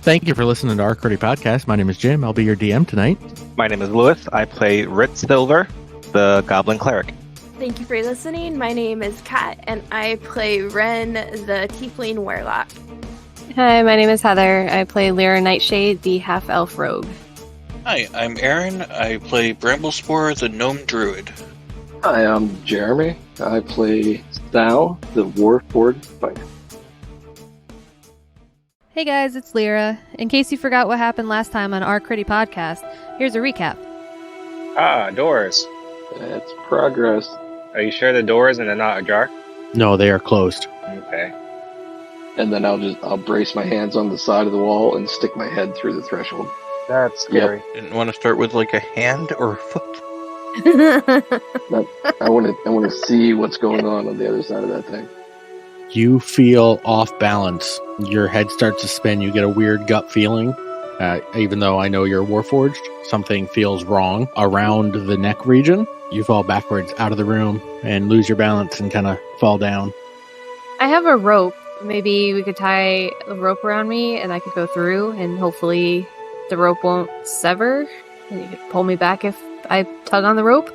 Thank you for listening to our Cruddy Podcast. My name is Jim. I'll be your DM tonight. My name is Lewis. I play Ritz, the Goblin Cleric. Thank you for listening. My name is Kat, and I play Wren the Tiefling Warlock. Hi, my name is Heather. I play Lyra the Half-Elf Rogue. Hi, I'm Aaron. I play Bramblespore the Gnome Druid. Hi, I'm Jeremy. I play Sal the Warforged Fighter. Hey guys, it's Lyra. In case you forgot what happened last time on our Cruddy Podcast, here's a recap. Doors. That's progress. Are you sure the doors and they're not ajar? No, they are closed. Okay. And then I'll brace my hands on the side of the wall and stick my head through the threshold. That's scary. Didn't want to start with like a hand or a foot. I want to see what's going on the other side of that thing. You feel off balance. Your head starts to spin. You get a weird gut feeling. Even though I know you're Warforged, something feels wrong around the neck region. You fall backwards out of the room and lose your balance and kind of fall down. I have a rope. Maybe we could tie a rope around me and I could go through and hopefully the rope won't sever. And you could pull me back if I tug on the rope.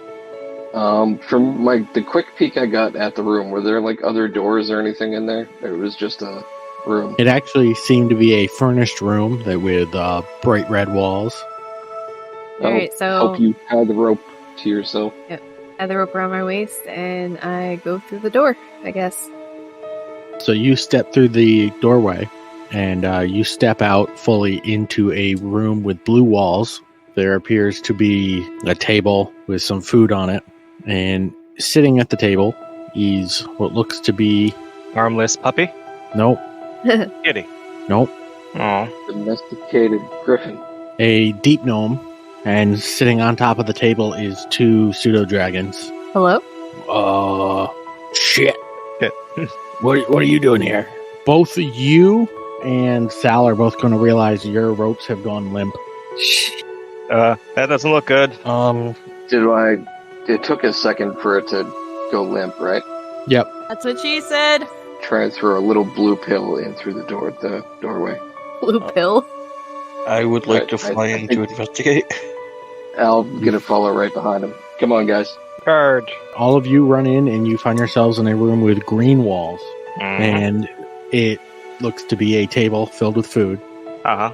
From the quick peek I got at the room, were there like other doors or anything in there? Or it was just a room? It actually seemed to be a furnished room with bright red walls. Alright, so help you tie the rope to yourself. Yep. Tie the rope around my waist and I go through the door, I guess. So you step through the doorway and you step out fully into a room with blue walls. There appears to be a table with some food on it. And sitting at the table is what looks to be... Armless puppy? Nope. Kitty? Nope. Aw. Domesticated griffin. A deep gnome. And sitting on top of the table is two pseudo-dragons. Hello? Shit. What are you doing here? Both you and Sal are both going to realize your ropes have gone limp. That doesn't look good. It took a second for it to go limp, right? Yep. That's what she said. Transfer a little blue pill in through the doorway. Blue pill? I would like to fly in to investigate. I'll get a follow right behind him. Come on, guys. Charge. All of you run in and you find yourselves in a room with green walls. And it looks to be a table filled with food. Uh-huh.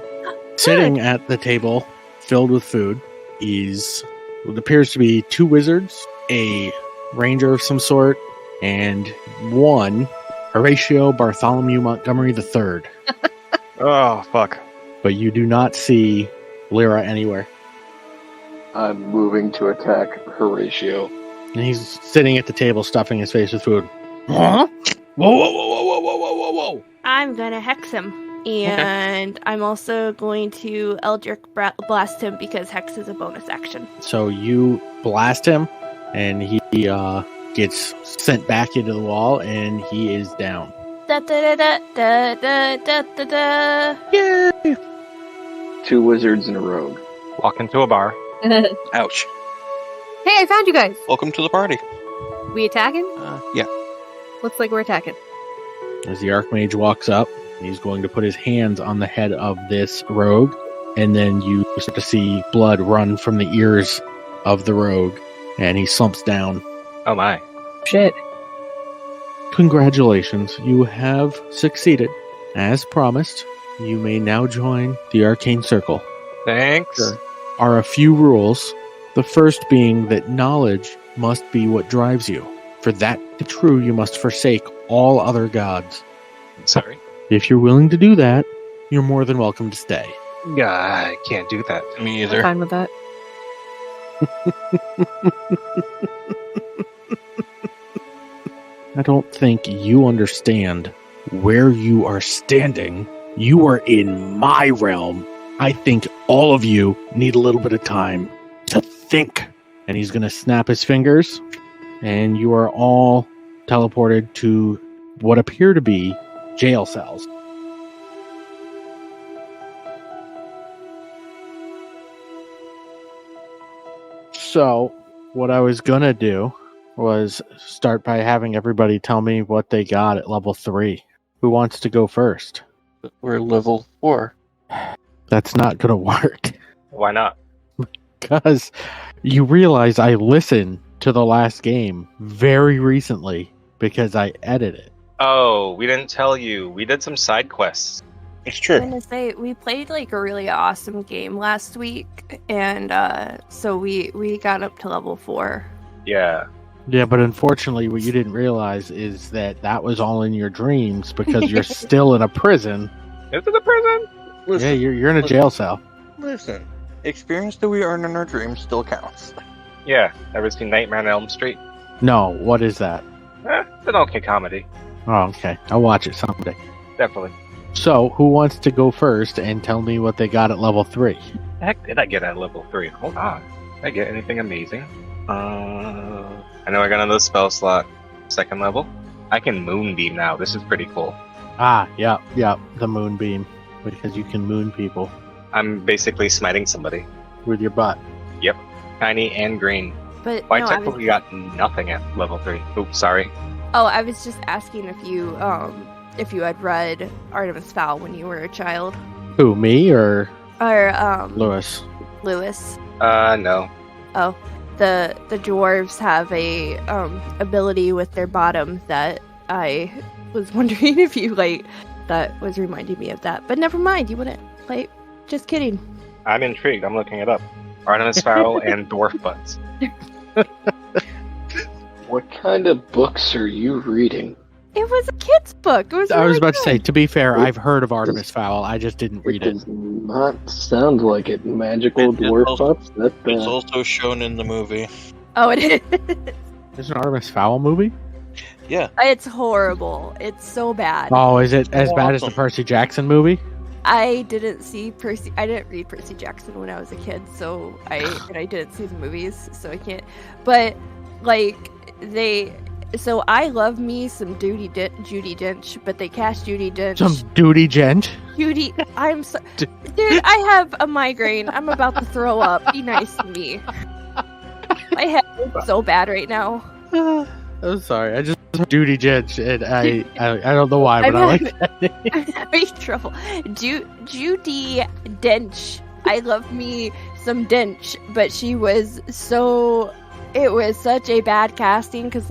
Sitting at the table filled with food is what appears to be two wizards, a ranger of some sort, and one Horatio Bartholomew Montgomery III. Oh, fuck. But you do not see Lyra anywhere. I'm moving to attack Horatio. And he's sitting at the table stuffing his face with food. Huh? Whoa. I'm gonna hex him. And I'm also going to Eldritch Blast him because hex is a bonus action. So you blast him, and he gets sent back into the wall, and he is down. Da da da da da da da da. Yay! Two wizards and a rogue. Walk into a bar. Ouch. Hey, I found you guys! Welcome to the party. We attacking? Yeah. Looks like we're attacking. As the Archmage walks up, he's going to put his hands on the head of this rogue, and then you start to see blood run from the ears of the rogue, and he slumps down. Oh my. Shit. Congratulations, you have succeeded. As promised, you may now join the Arcane Circle. Thanks. There are a few rules, the first being that knowledge must be what drives you. For that to be true, you must forsake all other gods. Sorry. If you're willing to do that, you're more than welcome to stay. Yeah, I can't do that. Me I'm either. fine with that. I don't think you understand where you are standing. You are in my realm. I think all of you need a little bit of time to think. And he's going to snap his fingers, and you are all teleported to what appear to be jail cells. So, what I was going to do was start by having everybody tell me what they got at level 3. Who wants to go first? We're level 4. That's not going to work. Why not? Because you realize I listened to the last game very recently because I edited it. Oh, we didn't tell you. We did some side quests. It's I'm true. gonna say we played like a really awesome game last week, and so we got up to level 4. Yeah. Yeah, but unfortunately, what you didn't realize is that was all in your dreams because you're still in a prison. Is it a prison? Listen, Yeah, you're in a jail cell. Listen, experience that we earn in our dreams still counts. Yeah. Ever seen Nightmare on Elm Street? No, what is that? It's an okay comedy. Oh, okay. I'll watch it someday. Definitely. So, who wants to go first and tell me what they got at level 3? The heck did I get at level 3? Hold on. Did I get anything amazing? I know I got another spell slot. 2nd level. I can Moonbeam now. This is pretty cool. Ah, yeah, the moonbeam. Because you can moon people I'm basically smiting somebody. with your butt. Yep. Tiny and green. But I no, technically got nothing at level 3. Oops, sorry. I was just asking if you had read Artemis Fowl when you were a child, Who, me or or Lewis? Lewis. No. Oh, the dwarves have a ability with their bottom that I was wondering if you that was reminding me of that. But never mind, you wouldn't. Just kidding. I'm intrigued. I'm looking it up. Artemis Fowl and Dwarf Butts. What kind of books are you reading? It was a kid's book. It was. I was really about to say, good. to be fair, I've heard of Artemis Fowl. I just didn't read it. Does not sound like it. Magical It dwarf also- pups? It's also shown in the movie. Oh, it is. There's an Artemis Fowl movie? Yeah. It's horrible. It's so bad. Oh, is it as bad as the Awesome. Percy Jackson movie? I didn't read Percy Jackson when I was a kid, so I didn't see the movies, so I can't. But so I love me some Judi Dench, but they cast Judi Dench. Some duty gent. Dude, I have a migraine. I'm about to throw up. Be nice to me. My head is so bad right now. I'm sorry. I just heard duty gent, and I don't know why, but I like that name. I'm having trouble. Judi Dench. I love me some Dench, but she was so. It was such a bad casting because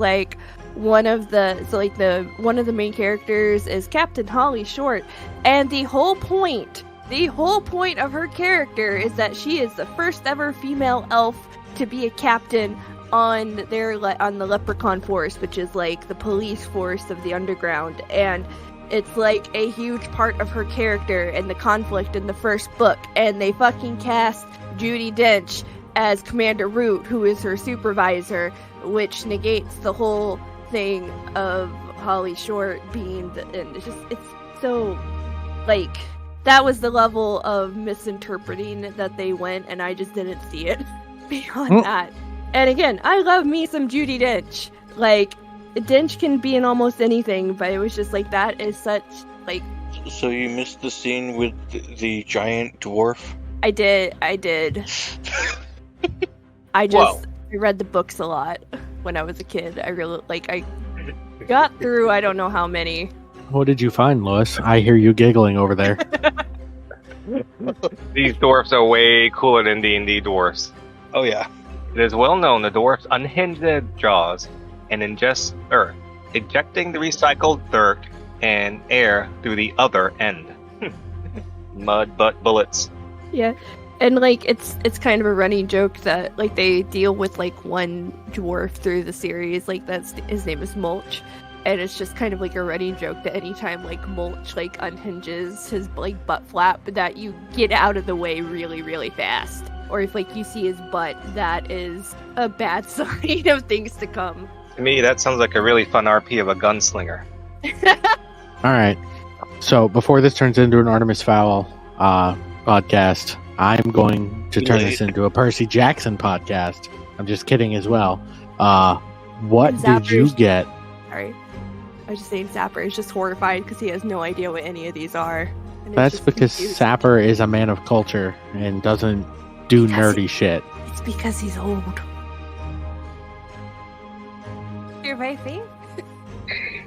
one of the main characters is Captain Holly Short, and the whole point of her character is that she is the first ever female elf to be a captain on the Leprechaun Force, which is the police force of the underground, and it's a huge part of her character and the conflict in the first book, and they fucking cast Judi Dench as Commander Root, who is her supervisor, which negates the whole thing of Holly Short being and it's so that was the level of misinterpreting that they went, and I just didn't see it beyond that. And again, I love me some Judi Dench. Dench can be in almost anything, but it was just that is such So you missed the scene with the giant dwarf? I did. I read the books a lot when I was a kid. I really I got through I don't know how many. What did you find, Lois? I hear you giggling over there. These dwarfs are way cooler than D&D dwarfs. Oh yeah. It is well known the dwarfs unhinge their jaws and ingest earth, ejecting the recycled dirt and air through the other end. Mud butt bullets. Yeah. And it's kind of a running joke that they deal with one dwarf through the series, that's his name is Mulch, and it's just kind of a running joke that anytime Mulch unhinges his butt flap, that you get out of the way really really fast, or if you see his butt, that is a bad sign of things to come. To me, that sounds like a really fun RP of a gunslinger. All right. So before this turns into an Artemis Fowl podcast, I'm going to turn this into a Percy Jackson podcast. I'm just kidding as well. What did you get? Sorry, I was just saying Sapper is just horrified because he has no idea what any of these are. And it's That's just because confused. Sapper is a man of culture and doesn't do nerdy shit. It's because he's old. You're my favorite.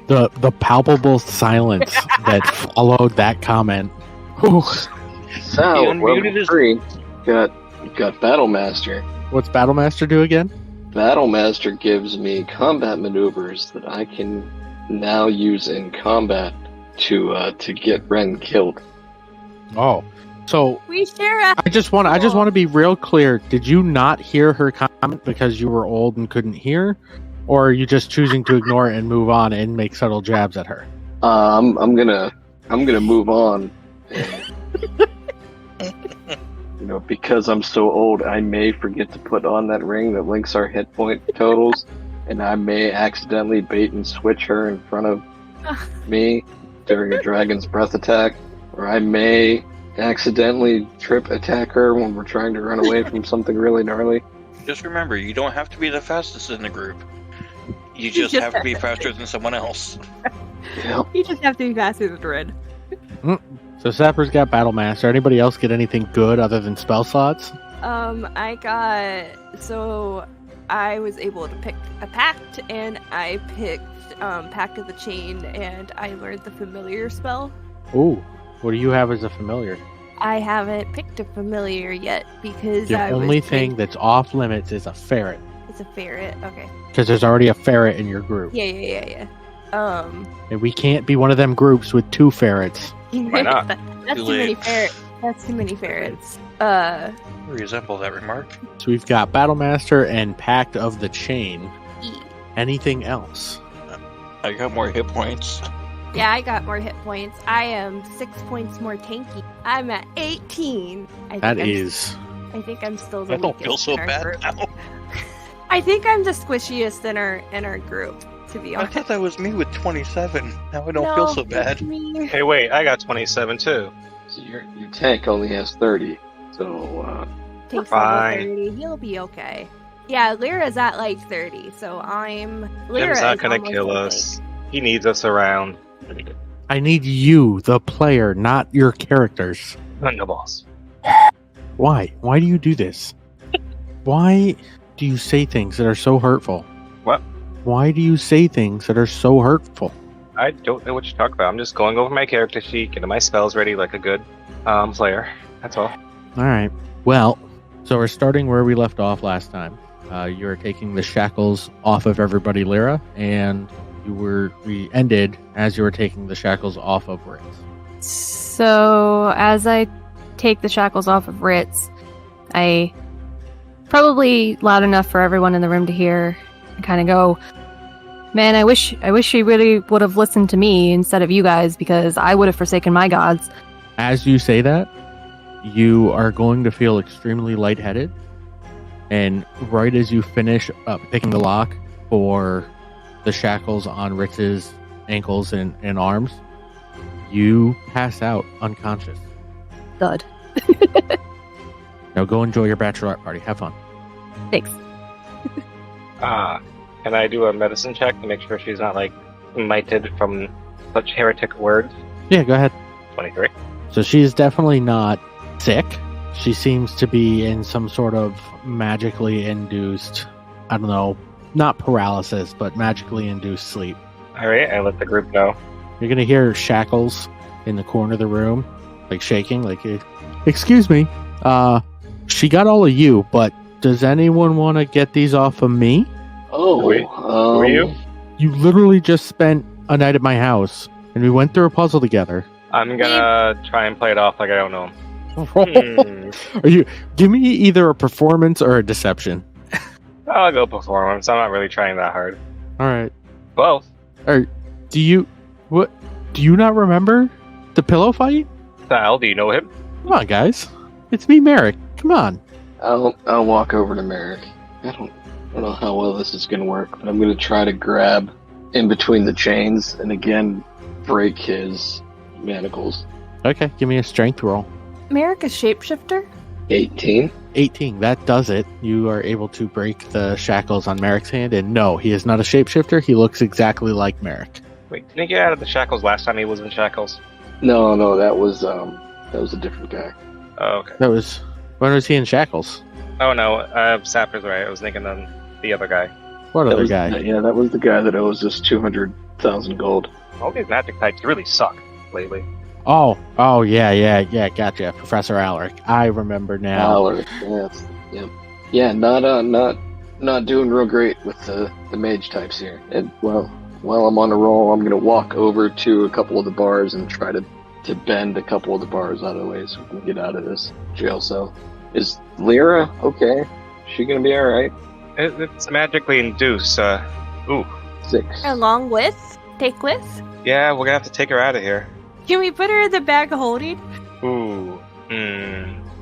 The palpable silence that followed that comment. Whew. Sal, He unmuted level his- 3, got Battlemaster. What's Battlemaster do again? Battlemaster gives me combat maneuvers that I can now use in combat to get Wren killed. Oh, so We share a I just want to be real clear. Did you not hear her comment because you were old and couldn't hear, or are you just choosing to ignore it and move on and make subtle jabs at her? I'm gonna move on. Because I'm so old, I may forget to put on that ring that links our hit point totals, and I may accidentally bait and switch her in front of me during a dragon's breath attack, or I may accidentally trip attack her when we're trying to run away from something really gnarly. Just remember, you don't have to be the fastest in the group. You just have to be faster than someone else. Yep. You just have to be faster than Red. So Sapper's got Battlemaster. Anybody else get anything good other than spell slots? I was able to pick a pact, and I picked Pact of the Chain, and I learned the familiar spell. Ooh, what do you have as a familiar? I haven't picked a familiar yet because The only thing that's off limits is a ferret, it's a ferret. Okay. because there's already a ferret in your group. Yeah. And we can't be one of them groups with 2 ferrets. Why not? That's Too too many late. ferrets. That's too many ferrets. Resemble that remark. So we've got Battlemaster and Pact of the Chain. E. Anything else? I got more hit points. Yeah, I got more hit points. I am 6 points more tanky. I'm at 18. I think I'm still the I don't weakest feel so in our bad group. now. I think I'm the squishiest in our group, to be I honest. thought that was me with 27. Now I don't No, feel so it's bad. me. Hey, wait, I got 27 too. So your tank only has 30, so Takes fine. level 30. He'll be okay. Yeah, Lyra's at like 30, so Lyra Jim's not is gonna almost kill like- us. He needs us around. I need you, the player, not your characters. I'm the boss. Why? Why do you do this? Why do you say things that are so hurtful? What? Why do you say things that are so hurtful? I don't know what you're talking about. I'm just going over my character sheet, getting my spells ready like a good player. That's all. All right. Well, so we're starting where we left off last time. You were taking the shackles off of everybody, Lyra, and we ended as you were taking the shackles off of Ritz. So, as I take the shackles off of Ritz, I probably loud enough for everyone in the room to hear and kind of go, man, I wish she really would have listened to me instead of you guys, because I would have forsaken my gods. As you say that, you are going to feel extremely lightheaded, and right as you finish up picking the lock for the shackles on Ritz's ankles and arms, you pass out unconscious. Thud. Now go enjoy your bachelorette party. Have fun. Thanks. Can I do a medicine check to make sure she's not like mited from such heretic words? Yeah, go ahead. 23. So she's definitely not sick. She seems to be in some sort of magically induced, I don't know, not paralysis, but magically induced sleep. Alright, I let the group know. You're going to hear shackles in the corner of the room, like shaking, like, excuse me, she got all of you, but does anyone want to get these off of me? Wait, who are you? You literally just spent a night at my house, and we went through a puzzle together. I'm gonna try and play it off like I don't know him. Are you? Give me either a performance or a deception. I'll go performance. I'm not really trying that hard. All right. Both. Do you not remember the pillow fight? Sal, do you know him? Come on, guys. It's me, Merrick. Come on. I'll walk over to Merrick. I don't know how well this is going to work, but I'm going to try to grab in between the chains and again break his manacles. Okay, give me a strength roll. Merrick is shapeshifter? 18. 18. That does it. You are able to break the shackles on Merrick's hand, and no, he is not a shapeshifter. He looks exactly like Merrick. Wait, didn't he get out of the shackles last time he was in shackles? No, that was a different guy. Oh, okay. When was he in shackles? Oh no, Sapper's right. I was thinking of the other guy. What That other was, guy? Yeah, that was the guy that owes us 200,000 gold. All these magic types really suck lately. Oh, yeah, gotcha. Professor Alaric. I remember now. Alaric, yes. Yep. Yeah, not doing real great with the mage types here. And, well, while I'm on a roll, I'm going to walk over to a couple of the bars and try to bend a couple of the bars out of the way so we can get out of this jail cell. Is Lyra okay? Is she going to be alright? It's magically induced. 6. Along with? Take with? Yeah, we're gonna have to take her out of here. Can we put her in the bag of holding? Ooh.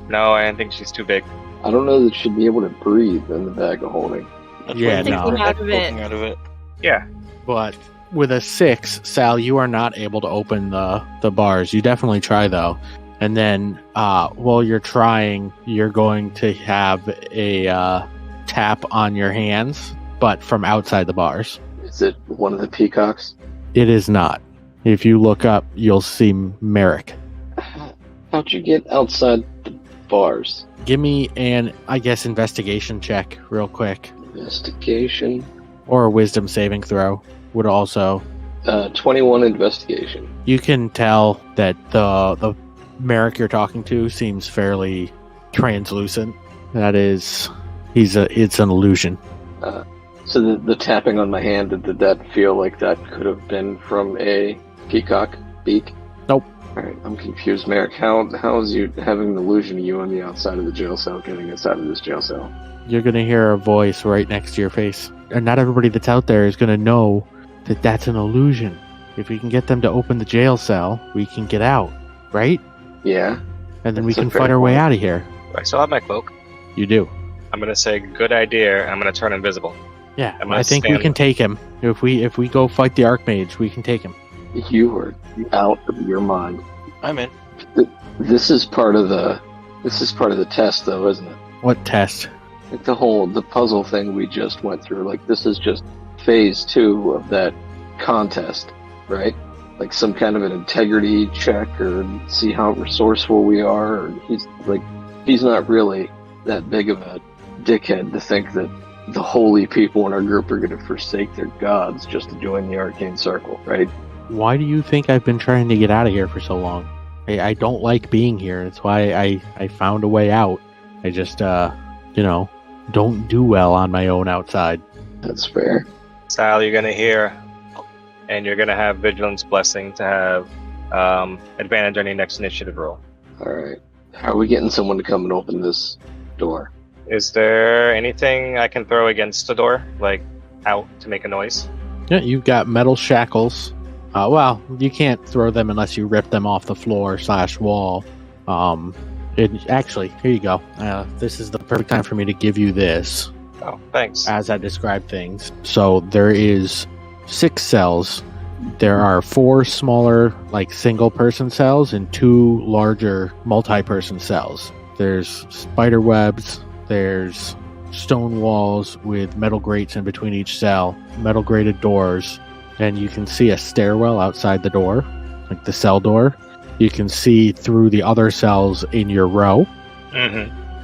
No, I don't think she's too big. I don't know that she'd be able to breathe in the bag of holding. That's Yeah, why no. we're Out of it. poking out of it. Yeah. But with a 6, Sal, you are not able to open the bars. You definitely try, though. And then while you're trying, you're going to have a tap on your hands, but from outside the bars. Is it one of the peacocks? It is not. If you look up, you'll see Merrick. How'd you get outside the bars? Give me an, I guess, investigation check real quick. Investigation. Or a wisdom saving throw would also. 21 investigation. You can tell that the Merrick you're talking to seems fairly translucent. That is, it's an illusion. So the tapping on my hand, did that feel like that could have been from a peacock beak? Nope. Alright, I'm confused, Merrick. How is you having an illusion of you on the outside of the jail cell getting us out of this jail cell? You're going to hear a voice right next to your face. And not everybody that's out there is going to know that that's an illusion. If we can get them to open the jail cell, we can get out, right? Yeah. And then we That's a can fair fight our way point. out of here. I still have my cloak. You do. I'm gonna say good idea. I'm gonna turn invisible. Yeah, I'm gonna I think we stand- can take him. If we go fight the Archmage, we can take him. You are out of your mind. I'm in. This is part of the test, though, isn't it? What test? Like the puzzle thing we just went through. Like, this is just phase 2 of that contest, right? Like some kind of an integrity check, or see how resourceful we are. Or he's not really that big of a dickhead to think that the holy people in our group are going to forsake their gods just to join the arcane circle, right? Why do you think I've been trying to get out of here for so long? I don't like being here. That's why I found a way out. I just, don't do well on my own outside. That's fair. Sal, you're gonna hear, and you're gonna have Vigilance Blessing to have advantage on your next initiative roll. Alright. How are we getting someone to come and open this door? Is there anything I can throw against the door, like out to make a noise? Yeah, you've got metal shackles. Well, you can't throw them unless you rip them off the floor / wall. Actually, here you go. This is the perfect time for me to give you this Oh, thanks. as I describe things. So there is 6 cells. There are 4 smaller, like single-person cells and 2 larger multi-person cells. There's spider webs. There's stone walls with metal grates in between each cell, metal grated doors, and you can see a stairwell outside the door, like the cell door. You can see through the other cells in your row,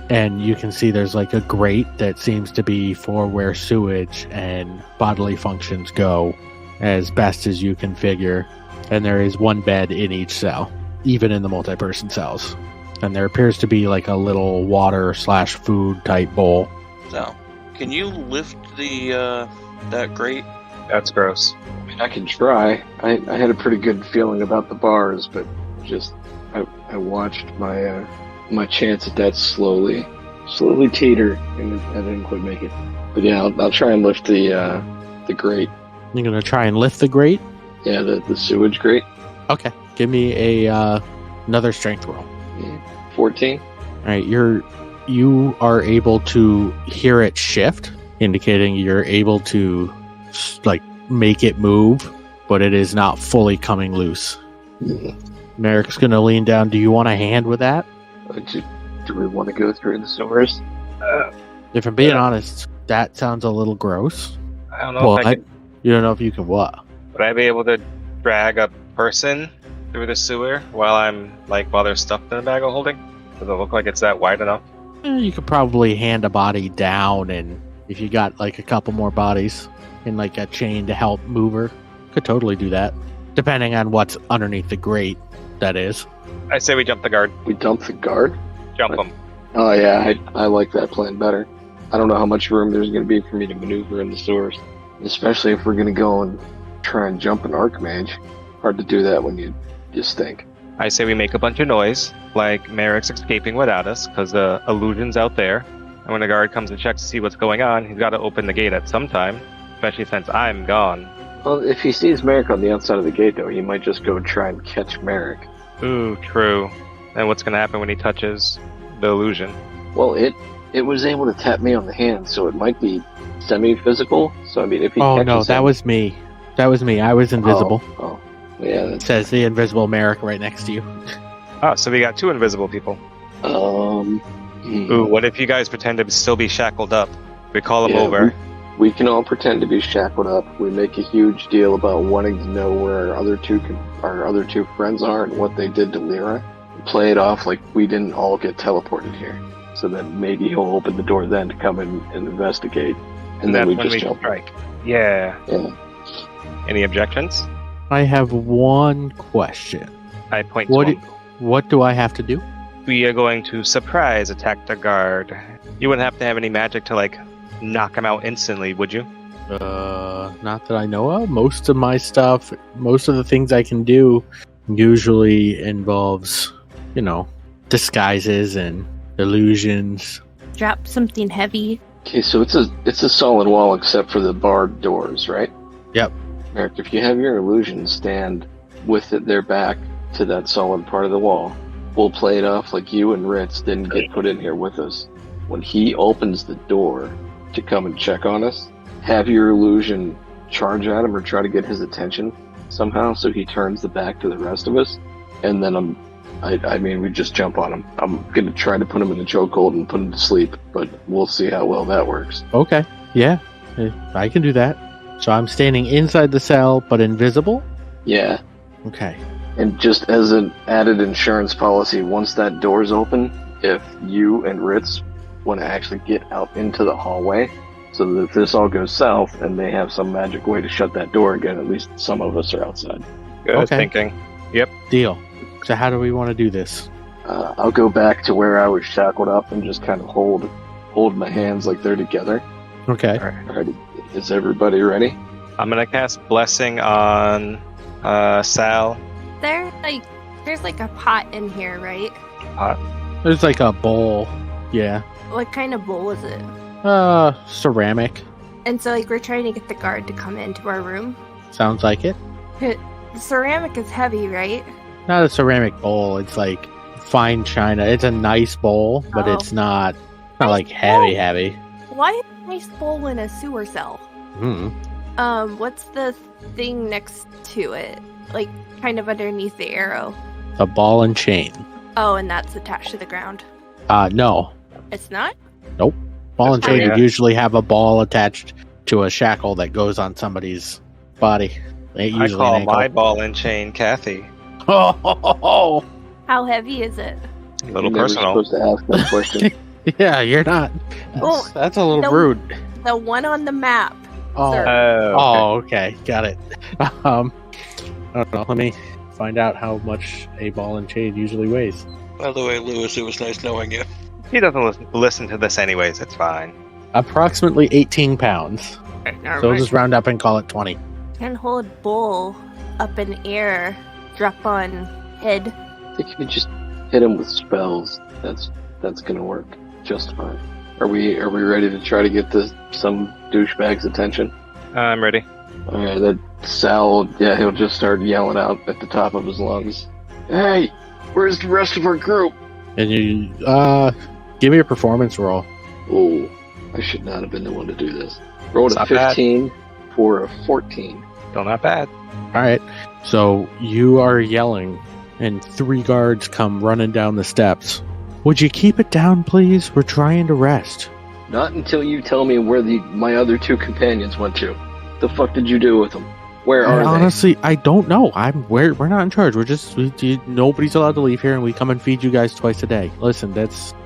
and you can see there's like a grate that seems to be for where sewage and bodily functions go as best as you can figure. And there is 1 bed in each cell, even in the multi-person cells. And there appears to be like a little water / food type bowl. So, can you lift the that grate? That's gross. I mean, I can try. I had a pretty good feeling about the bars, but just I watched my chance at that slowly teeter, and I didn't quite make it. But yeah, I'll try and lift the grate. You're gonna try and lift the grate? Yeah, the sewage grate. Okay. Give me a another strength roll. 14. All right, you are able to hear it shift, indicating you're able to like make it move, but it is not fully coming loose. Merrick's gonna lean down. Do you want a hand with that? Do we want to go through the sewers? If I'm being honest, that sounds a little gross. I don't know if I could, You don't know if you can what? would I be able to drag a person through the sewer while they're stuffed in a bag of holding? Does it look like it's that wide enough? You could probably hand a body down, and if you got like a couple more bodies in like a chain to help move her, could totally do that. Depending on what's underneath the grate. that is. I say we jump the guard. We dump the guard? Jump them. Oh yeah, I like that plan better. I don't know how much room there's going to be for me to maneuver in the sewers, especially if we're going to go and try and jump an Archmage. Hard to do that when you just think. I say we make a bunch of noise, like Merrick's escaping without us, because the illusion's out there. And when the guard comes and checks to see what's going on, he's got to open the gate at some time, especially since I'm gone. Well, if he sees Merrick on the outside of the gate, though, he might just go try and catch Merrick. Ooh, true. And what's going to happen when he touches the illusion? Well, it was able to tap me on the hand, so it might be semi-physical. So, I mean, if he Oh, catches no, that him- was me. That was me. I was invisible. Oh, yeah. That's, Says the invisible Merrick right next to you. Oh, so we got 2 invisible people. Ooh, what if you guys pretend to still be shackled up? We call them yeah, over. We can all pretend to be shackled up. We make a huge deal about wanting to know where our other two friends are and what they did to Lyra. Play it off like we didn't all get teleported here. So then maybe he'll open the door then to come in and investigate. And then that's we when just we jump. strike. Yeah. Yeah. Any objections? I have one question. I point What to do- him. What do I have to do? We are going to surprise attack the guard. You wouldn't have to have any magic to, like, knock him out instantly, would you? Not that I know of. Most of my stuff, most of the things I can do usually involves, disguises and illusions. Drop something heavy. Okay, so it's a solid wall except for the barred doors, right? Yep. Merrick, if you have your illusion stand with their back to that solid part of the wall, we'll play it off like you and Ritz didn't get put in here with us. When he opens the door to come and check on us, have your illusion charge at him or try to get his attention somehow so he turns the back to the rest of us, and then we just jump on him. I'm going to try to put him in a chokehold and put him to sleep, but we'll see how well that works. Okay. Yeah. I can do that. So I'm standing inside the cell, but invisible? Yeah. Okay. And just as an added insurance policy, once that door's open, if you and Ritz want to actually get out into the hallway, so that if this all goes south and they have some magic way to shut that door again, at least some of us are outside. Good Okay. thinking. Yep. Deal. So how do we want to do this? I'll go back to where I was shackled up and just kind of hold my hands like they're together. Okay. All right. All right, is everybody ready? I'm going to cast Blessing on Sal. There's like a pot in here, right? There's like a bowl. Yeah. What kind of bowl is it? Ceramic. And so we're trying to get the guard to come into our room. Sounds like it. The ceramic is heavy, right? Not a ceramic bowl. It's like fine china. It's a nice bowl, but Oh. it's not like heavy. Why is a nice bowl in a sewer cell? What's the thing next to it? Like, kind of underneath the arrow. A ball and chain. Oh, and that's attached to the ground. No. It's not? Ball and That's chain weird. would usually have a ball attached to a shackle that goes on somebody's body. Ain't I usually call an ankle. my ball and chain Kathy. Oh, How heavy is it? A little You're never personal. supposed to ask that question. yeah, you're not. Oh, That's a little no. rude. The one on the map. Oh, Sir. oh, okay, got it. I don't know. Let me find out how much a ball and chain usually weighs. By the way, Lewis, it was nice knowing you. He doesn't listen to this anyways. It's fine. Approximately 18 pounds. Okay, never So we'll mind. just round up and call it 20. Can hold bull up in air, drop on head. I think if you just hit him with spells, that's gonna work just fine. Are we ready to try to get some douchebag's attention? I'm ready. Alright, that Sal, he'll just start yelling out at the top of his lungs. Hey, where's the rest of our group? And you, give me a performance roll. Oh, I should not have been the one to do this. Rolled It's a not bad. 15 for a 14. Still not bad. All right. So you are yelling, and 3 guards come running down the steps. Would you keep it down, please? We're trying to rest. Not until you tell me where my other 2 companions went to. The fuck did you do with them? Where are they? Honestly, I don't know. We're not in charge. Nobody's allowed to leave here, and we come and feed you guys twice a day. Listen,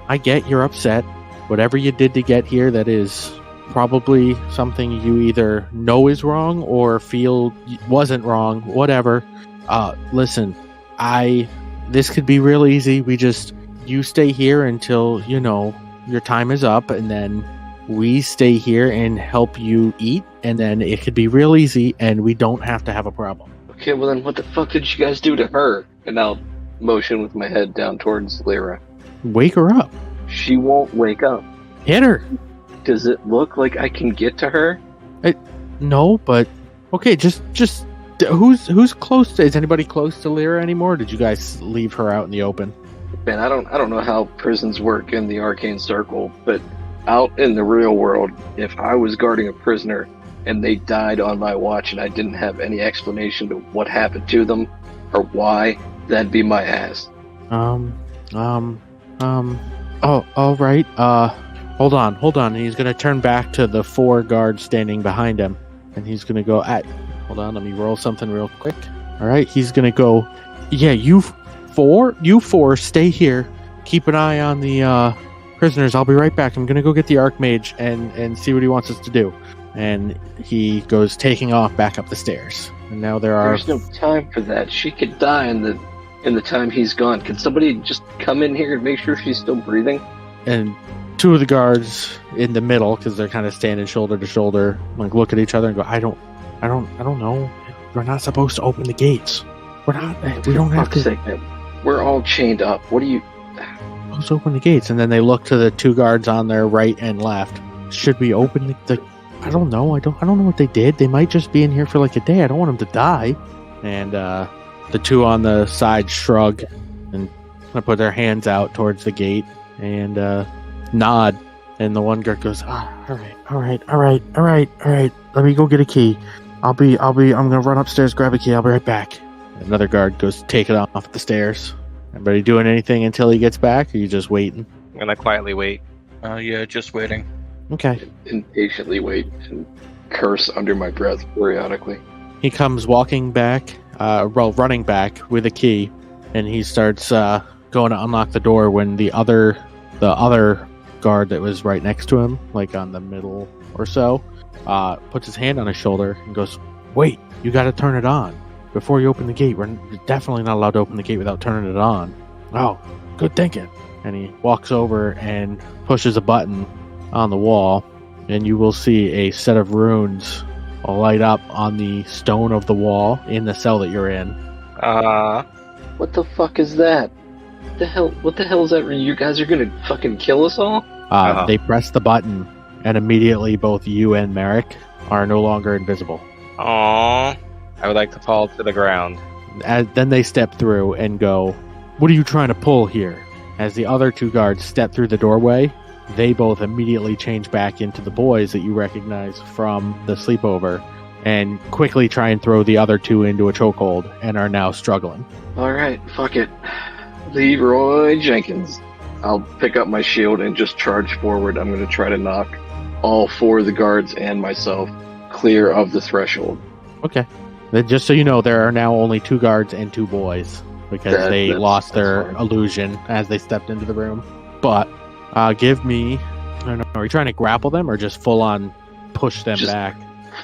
I get you're upset. Whatever you did to get here, that is probably something you either know is wrong or feel wasn't wrong. Whatever. Listen, I this could be real easy. You stay here until, your time is up, and then we stay here and help you eat, and then it could be real easy, and we don't have to have a problem. Okay, well then what the fuck did you guys do to her? And I'll motion with my head down towards Lyra. Wake her up. She won't wake up. Hit her. Does it look like I can get to her? No, but okay, just who's close to, is anybody close to Lyra anymore? Did you guys leave her out in the open? Man, I don't know how prisons work in the Arcane Circle, but out in the real world, if I was guarding a prisoner and they died on my watch and I didn't have any explanation to what happened to them or why, that'd be my ass. Oh, all right. Hold on. And he's gonna turn back to the 4 guards standing behind him, and he's gonna go hold on, let me roll something real quick. All right, he's gonna go, yeah, you four stay here. Keep an eye on the prisoners. I'll be right back. I'm gonna go get the Archmage and see what he wants us to do. And he goes taking off back up the stairs. And now There's no time for that. She could die in the time he's gone. Can somebody just come in here and make sure she's still breathing? And 2 of the guards in the middle, because they're kind of standing shoulder to shoulder, like look at each other and go, I don't know. We're not supposed to open the gates. We don't have to. Sake, man. We're all chained up. What do you? Let's open the gates. And then they look to the 2 guards on their right and left. Should we open the I don't know. I don't know what they did. They might just be in here for like a day. I don't want them to die. And the 2 on the side shrug and put their hands out towards the gate and nod. And the one guard goes, all right. Let me go get a key. I'm gonna run upstairs, grab a key. I'll be right back. Another guard goes to take it off the stairs. Anybody doing anything until he gets back, or are you just waiting? I'm gonna quietly wait. Yeah, just waiting. Okay. Impatiently wait and curse under my breath periodically. He comes walking back, running back with a key, and he starts going to unlock the door when the other guard that was right next to him, like on the middle or so, puts his hand on his shoulder and goes, "Wait, you got to turn it on before you open the gate. We're definitely not allowed to open the gate without turning it on." Oh, good thinking. And he walks over and pushes a button on the wall, and you will see a set of runes light up on the stone of the wall in the cell that you're in. What the fuck is that? What the hell is that? You guys are gonna fucking kill us all? They press the button, and immediately both you and Merrick are no longer invisible. Aww. I would like to fall to the ground. Then they step through and go, "What are you trying to pull here?" As the other 2 guards step through the doorway, they both immediately change back into the boys that you recognize from the sleepover and quickly try and throw the other 2 into a chokehold and are now struggling. Alright, fuck it. Leroy Jenkins. I'll pick up my shield and just charge forward. I'm going to try to knock all 4 of the guards and myself clear of the threshold. Okay. Then just so you know, there are now only 2 guards and 2 boys because they lost their illusion as they stepped into the room. But give me, I don't know, are you trying to grapple them or just full on push them back?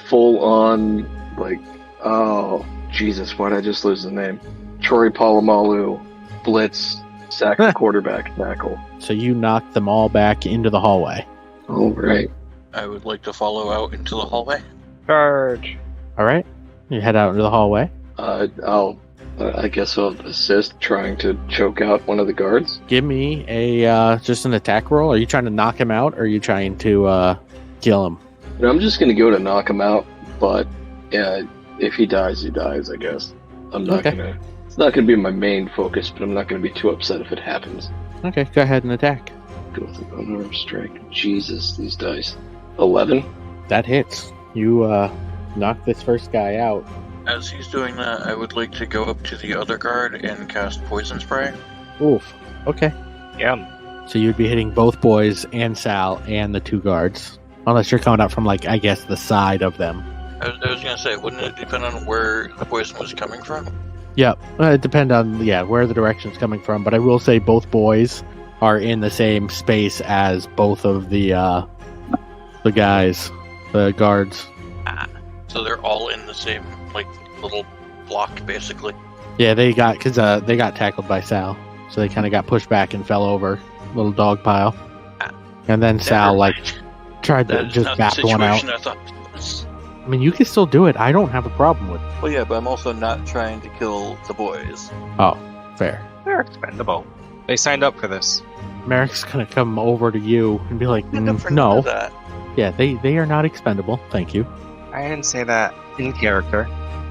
Full on, like, oh, Jesus, why'd I just lose the name? Troy Polamalu, blitz, sack the quarterback tackle. So you knock them all back into the hallway. All right. I would like to follow out into the hallway. Charge. All right. You head out into the hallway. I guess I'll assist trying to choke out one of the guards. Give me a just an attack roll. Are you trying to knock him out, or are you trying to kill him? I'm just going to go to knock him out, but if he dies, he dies, I guess. I'm not going to... It's not going to be my main focus, but I'm not going to be too upset if it happens. Okay, go ahead and attack. Go with an unarmed strike. Jesus, these dice. 11? That hits. You knock this first guy out. As he's doing that, I would like to go up to the other guard and cast Poison Spray. Oof. Okay. Yeah. So you'd be hitting both boys and Sal and the 2 guards. Unless you're coming up from, like, I guess, the side of them. I was going to say, wouldn't it depend on where the poison was coming from? Yeah, it depends on, where the direction's coming from. But I will say both boys are in the same space as both of the guys, the guards. So they're all in the same, like, little block, basically. Yeah, they got tackled by Sal, so they kind of got pushed back and fell over, little dog pile. And then Sal tried to just bat one out. I mean, you can still do it. I don't have a problem with it. Well, yeah, but I'm also not trying to kill the boys. Oh, fair. They're expendable. They signed up for this. Merrick's gonna come over to you and be like, No. no. Yeah, they are not expendable. Thank you. I didn't say that in character.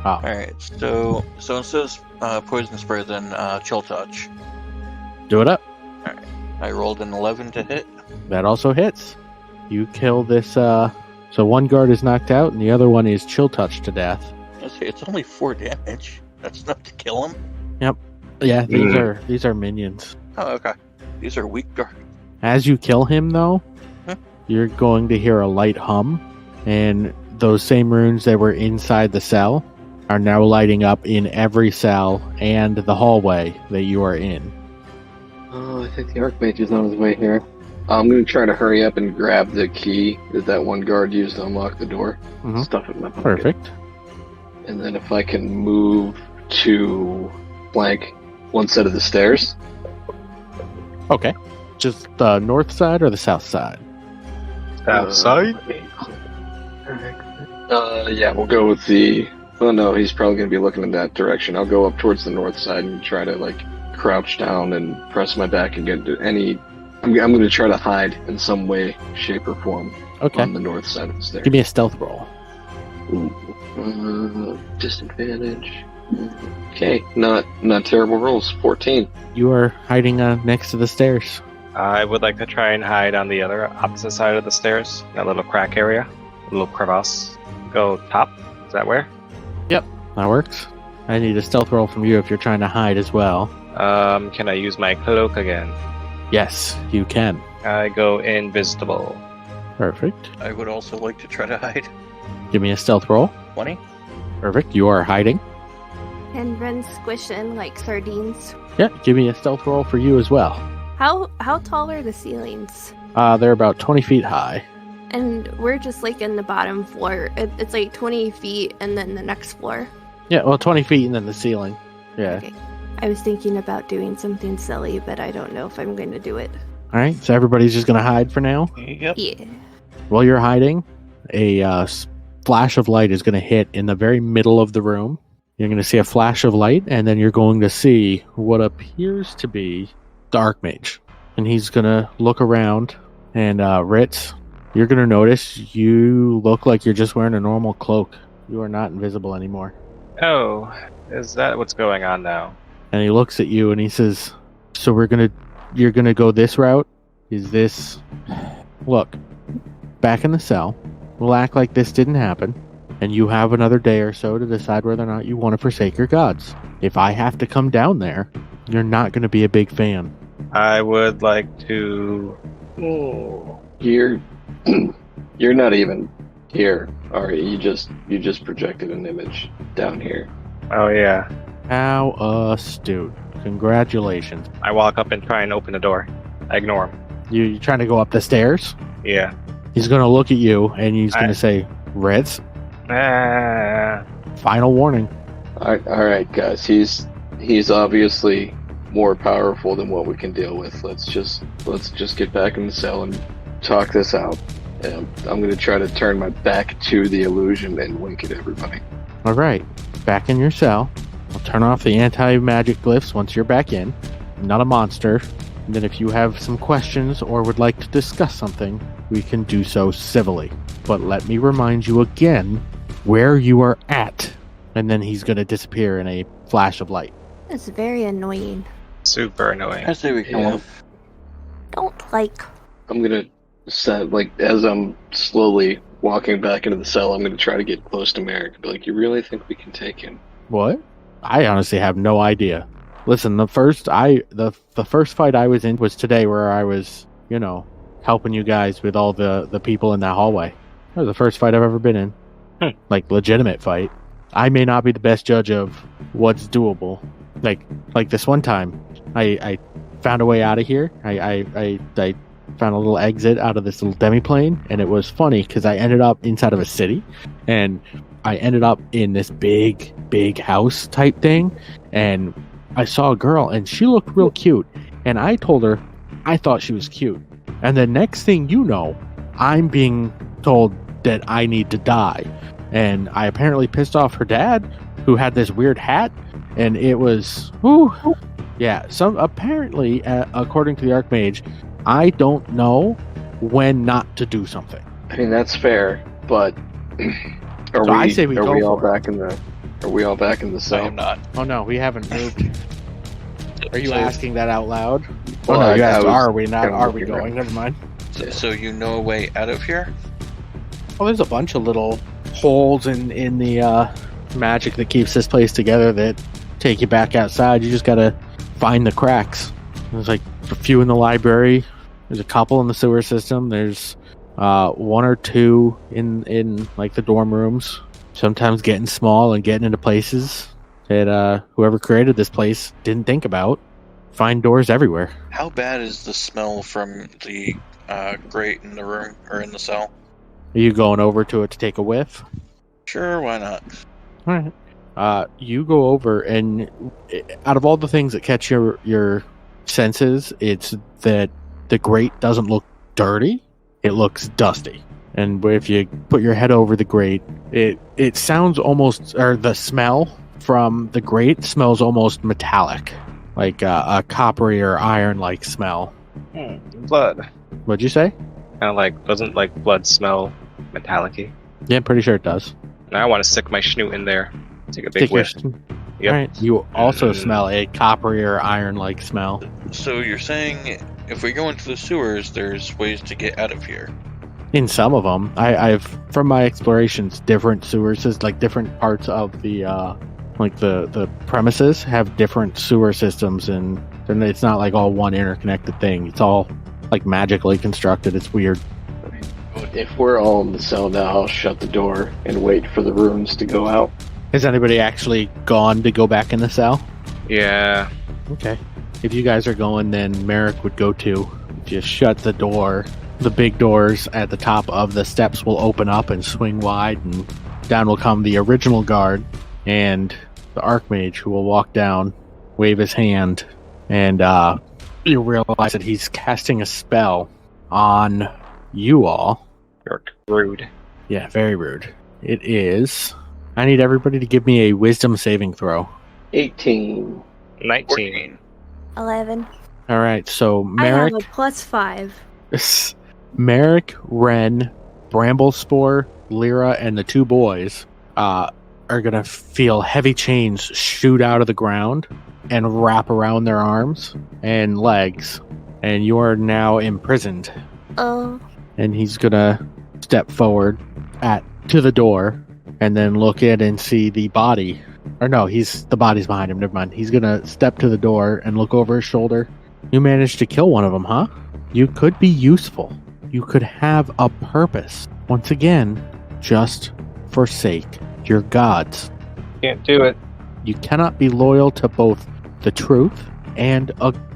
Alright, so instead of poison spray, then chill touch. Do it up. I rolled an 11 to hit. That also hits. You kill this, so one guard is knocked out and the other one is chill touched to death. It's only 4 damage. That's enough to kill him. Yep. Yeah, these are minions. Oh, okay. These are weak guard. As you kill him, though, Huh? you're going to hear a light hum, and those same runes that were inside the cell are now lighting up in every cell and the hallway that you are in. Oh, I think the Archmage is on his way here. I'm going to try to hurry up and grab the key that one guard used to unlock the door. Mhm. Stuff it in my pocket. Perfect. And then if I can move to flank one set of the stairs. Okay. Just the north side or the south side? Outside? Yeah, we'll go with the... Oh no, he's probably going to be looking in that direction. I'll go up towards the north side and try to, crouch down and press my back and get any... I'm going to try to hide in some way, shape, or form Okay. on the north side of the stairs. Give me a stealth roll. Disadvantage. Okay, not terrible rolls. 14. You are hiding next to the stairs. I would like to try and hide on the other opposite side of the stairs. That little crack area. A little crevasse. Go top. Is that where? That works. I need a stealth roll from you if you're trying to hide as well. Can I use my cloak again? Yes, you can. I go invisible. Perfect. I would also like to try to hide. Give me a stealth roll. 20? Perfect. You are hiding. And Ren squishing like sardines. Yeah, give me a stealth roll for you as well. How tall are the ceilings? They're about 20 feet high. And we're just in the bottom floor. It's 20 feet and then the next floor. Yeah, well, 20 feet and then the ceiling. Yeah. Okay. I was thinking about doing something silly, but I don't know if I'm going to do it. All right, so everybody's just going to hide for now. Yep. Yeah. While you're hiding, a flash of light is going to hit in the very middle of the room. You're going to see a flash of light, and then you're going to see what appears to be the Archmage. And he's going to look around, and Ritz, you're going to notice you look like you're just wearing a normal cloak. You are not invisible anymore. Oh, is that what's going on now? And he looks at you and he says, so you're going to go this route? Is this... Look, back in the cell, we'll act like this didn't happen, and you have another day or so to decide whether or not you want to forsake your gods. If I have to come down there, you're not going to be a big fan. I would like to... Oh. You're not even here, are you? You just projected an image down here. Oh, yeah. How astute. Congratulations. I walk up and try and open the door. I ignore him. You trying to go up the stairs? Yeah. He's going to look at you and he's going to say, Ritz, final warning. All right, guys. He's obviously more powerful than what we can deal with. Let's just get back in the cell and talk this out. And I'm going to try to turn my back to the illusion and wink at everybody. All right, back in your cell. I'll turn off the anti-magic glyphs once you're back in. I'm not a monster. And then if you have some questions or would like to discuss something, we can do so civilly. But let me remind you again where you are at. And then he's going to disappear in a flash of light. It's very annoying. Super annoying. I say we kill him. Don't like. I'm going to set, as I'm slowly walking back into the cell, I'm going to try to get close to Merrick. Be like, you really think we can take him? What? I honestly have no idea. Listen, the first fight I was in was today, where I was, helping you guys with all the people in that hallway. That was the first fight I've ever been in. Legitimate fight. I may not be the best judge of what's doable. Like this one time, I found a way out of here. I found a little exit out of this little demiplane, and it was funny because I ended up inside of a city, and I ended up in this big house type thing, and I saw a girl, and she looked real cute, and I told her I thought she was cute. And the next thing you know, I'm being told that I need to die. And I apparently pissed off her dad, who had this weird hat, and it was, whew, yeah, apparently, according to the Archmage, I don't know when not to do something. I mean, that's fair, but I say we go all for it. back in the Are we all back in the I cell? am not. Oh no, we haven't moved. Are you So- asking that out loud? Well, Oh no, you I asked, was are we not? kinda Are we looking going? Never mind. So you know a way out of here? Well, there's a bunch of little holes in the magic that keeps this place together that take you back outside. You just gotta find the cracks. There's like a few in the library. There's a couple in the sewer system. There's one or two in like the dorm rooms. Sometimes getting small and getting into places that whoever created this place didn't think about. Find doors everywhere. How bad is the smell from the grate in the room or in the cell? Are you going over to it to take a whiff? Sure, why not? All right. You go over, and out of all the things that catch your senses, it's that the grate doesn't look dirty; it looks dusty. And if you put your head over the grate, it sounds almost, or the smell from the grate smells almost metallic, like a coppery or iron-like smell. Blood. What'd you say? Kind of like, doesn't like blood smell metallic-y? Yeah, I'm pretty sure it does. I want to stick my schnoot in there. Take a big Stick your whiff. Yep. All right. You also smell a coppery or iron-like smell. So you're saying if we go into the sewers, there's ways to get out of here? In some of them, I've from my explorations, different sewer systems, like different parts of the like the premises have different sewer systems, and it's not like all one interconnected thing. It's all like magically constructed. It's weird. If we're all in the cell now, I'll shut the door and wait for the rooms to go out. Has anybody actually gone to go back in the cell? Yeah. Okay. If you guys are going, then Merrick would go too. Just shut the door. The big doors at the top of the steps will open up and swing wide, and down will come the original guard and the Archmage, who will walk down, wave his hand, and you'll realize that he's casting a spell on you all. You're rude. Yeah, very rude. It is... I need everybody to give me a wisdom saving throw. 18. 19. 14. 11. Alright, so Merrick... I have a +5. Merrick, Wren, Bramblespore, Lyra, and the two boys are going to feel heavy chains shoot out of the ground and wrap around their arms and legs. And you are now imprisoned. Oh. And he's going to step forward to the door and then look in and see the body. Or no, the body's behind him. Never mind. He's going to step to the door and look over his shoulder. You managed to kill one of them, huh? You could be useful. You could have a purpose. Once again, just forsake your gods. Can't do it. You cannot be loyal to both the truth and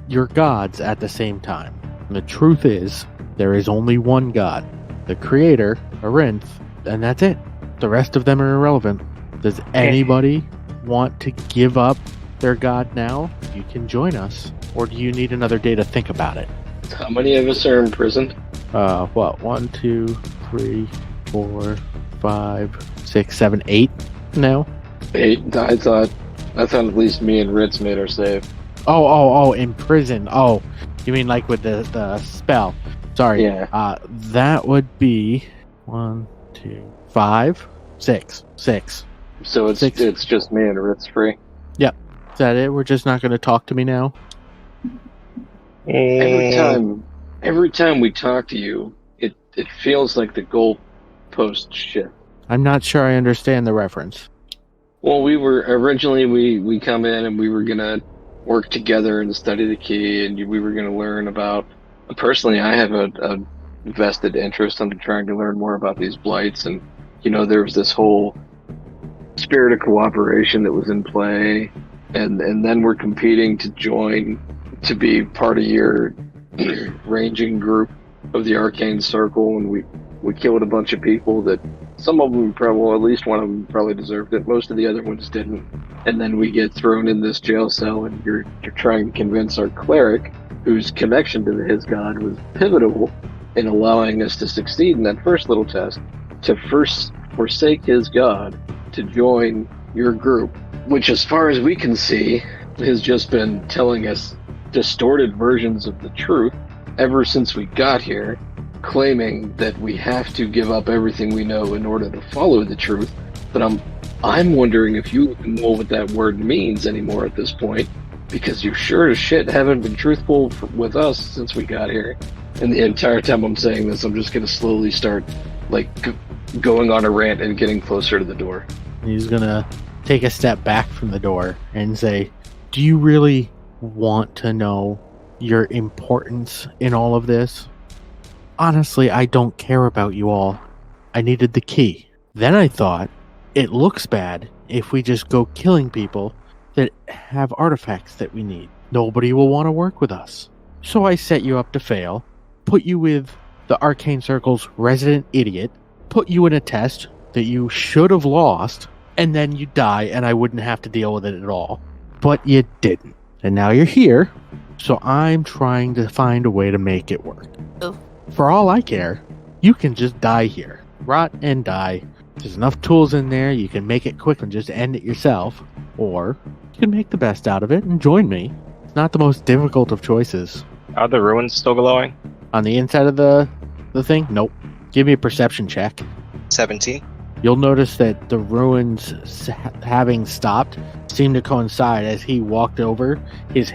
your gods at the same time. And the truth is, there is only one god, the creator, Arinth, and that's it. The rest of them are irrelevant. Does anybody want to give up their god now? You can join us. Or do you need another day to think about it? How many of us are imprisoned? What? 1, 2, 3, 4, 5, 6, 7, 8 now? 8. I thought at least me and Ritz made our save. Oh, in prison. Oh, you mean like with the spell. Sorry. Yeah. That would be 1, 2, 5, 6. 6. So it's 6. it's just me and Ritz free. Yep. Is that it? We're just not going to talk to me now? Every time we talk to you, it feels like the goalpost shift. I'm not sure I understand the reference. Well, we come in and we were gonna work together and study the key, and we were gonna learn about. Personally, I have a vested interest in trying to learn more about these blights, and there was this whole spirit of cooperation that was in play, and then we're competing to be part of your ranging group of the Arcane Circle, and we We killed a bunch of people that some of them probably, well, at least one of them probably deserved it. Most of the other ones didn't. And then we get thrown in this jail cell, and you're trying to convince our cleric, whose connection to his god was pivotal in allowing us to succeed in that first little test, to first forsake his god to join your group, which, as far as we can see, has just been telling us distorted versions of the truth ever since we got here, claiming that we have to give up everything we know in order to follow the truth. But I'm wondering if you even know what that word means anymore at this point, because you sure as shit haven't been truthful with us since we got here. And the entire time I'm saying this, I'm just going to slowly start, like, going on a rant and getting closer to the door. He's going to take a step back from the door and say, do you really want to know your importance in all of this? Honestly, I don't care about you all. I needed the key. Then I thought, it looks bad if we just go killing people that have artifacts that we need. Nobody will want to work with us. So I set you up to fail, put you with the Arcane Circle's resident idiot, put you in a test that you should have lost, and then you die and I wouldn't have to deal with it at all. But you didn't. And now you're here, so I'm trying to find a way to make it work. Oh. For all I care, you can just die here. Rot and die. There's enough tools in there, you can make it quick and just end it yourself. Or you can make the best out of it and join me. It's not the most difficult of choices. Are the ruins still glowing? On the inside of the thing? Nope. Give me a perception check. 17. You'll notice that the ruins having stopped seem to coincide. As he walked over, his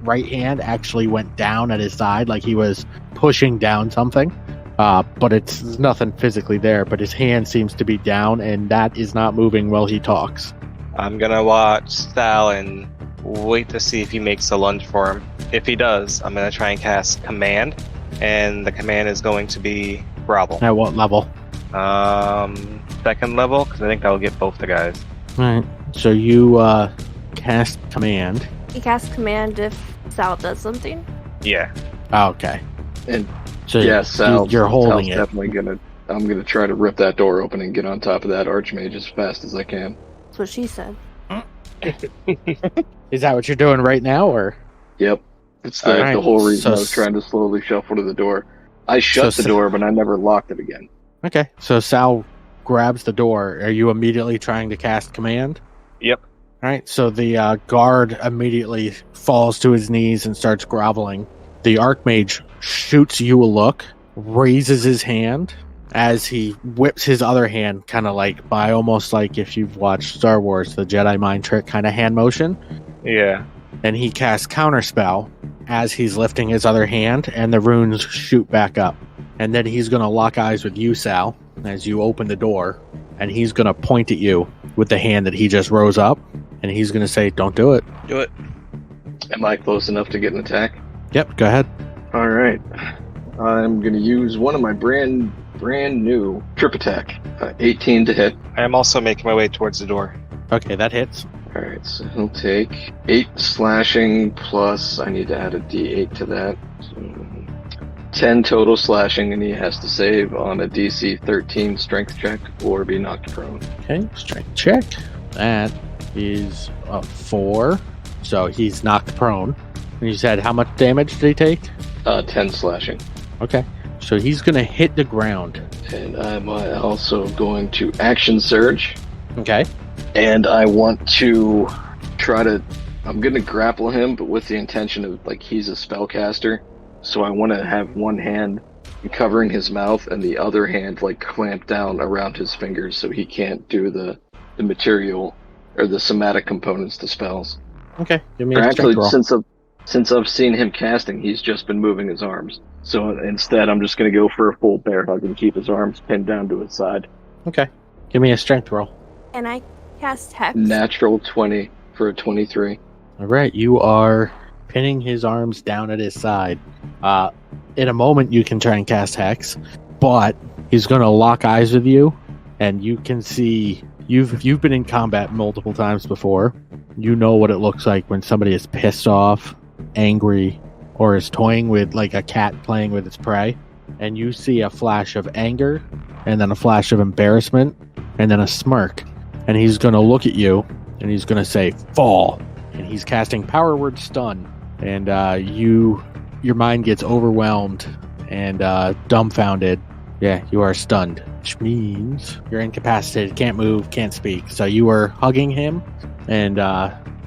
right hand actually went down at his side like he was pushing down something. But there's nothing physically there, but his hand seems to be down, and that is not moving while he talks. I'm gonna watch Sal and wait to see if he makes a lunge for him. If he does, I'm gonna try and cast Command, and the command is going to be Grovel. At what level? Second level, because I think that will get both the guys. Alright, so you cast Command. You cast command if Sal does something. Yeah. Okay. And So yeah, Sal, you're holding Sal's it. definitely I'm gonna try to rip that door open and get on top of that archmage as fast as I can. That's what she said. Is that what you're doing right now, or? Yep. It's All right, the whole reason so I was trying to slowly shuffle to the door. I shut So the door, but I never locked it again. Okay, so Sal grabs the door. Are you immediately trying to cast Command? Yep. Alright, so the guard immediately falls to his knees and starts groveling. The Archmage shoots you a look, raises his hand as he whips his other hand, kind of like by almost like if you've watched Star Wars, the Jedi mind trick kind of hand motion. Yeah. And he casts Counterspell as he's lifting his other hand, and the runes shoot back up. And then he's going to lock eyes with you, Sal, as you open the door, and he's going to point at you with the hand that he just rose up, and he's going to say, don't do it. Do it. Am I close enough to get an attack? Yep, go ahead. All right. I'm gonna use one of my brand new trip attack. 18 to hit. I am also making my way towards the door. Okay, that hits. All right, so he'll take 8 slashing plus I need to add a d8 to that. So 10 total slashing, and he has to save on a DC 13 strength check or be knocked prone. Okay, strength check. That is a 4. So he's knocked prone. And you said how much damage did he take? 10 slashing. Okay, so he's going to hit the ground. And I'm also going to action surge. Okay. And I want to I'm going to grapple him, but with the intention of, like, he's a spellcaster. So I want to have one hand covering his mouth and the other hand, like, clamped down around his fingers so he can't do the material or the somatic components to spells. Okay, give me Or a actually, strength roll. since I've seen him casting, he's just been moving his arms. So instead, I'm just going to go for a full bear hug and keep his arms pinned down to his side. Okay, give me a strength roll. And I cast Hex. Natural 20 for a 23. All right, you are pinning his arms down at his side. In a moment, you can try and cast Hex, but he's going to lock eyes with you, and you can see you've been in combat multiple times before. You know what it looks like when somebody is pissed off, angry, or is toying with like a cat playing with its prey. and you see a flash of anger, and then a flash of embarrassment, and then a smirk. And he's going to look at you, and he's going to say, fall. And he's casting Power Word Stun. And your mind gets overwhelmed and dumbfounded. Yeah, you are stunned, which means you're incapacitated, can't move, can't speak. So you were hugging him, and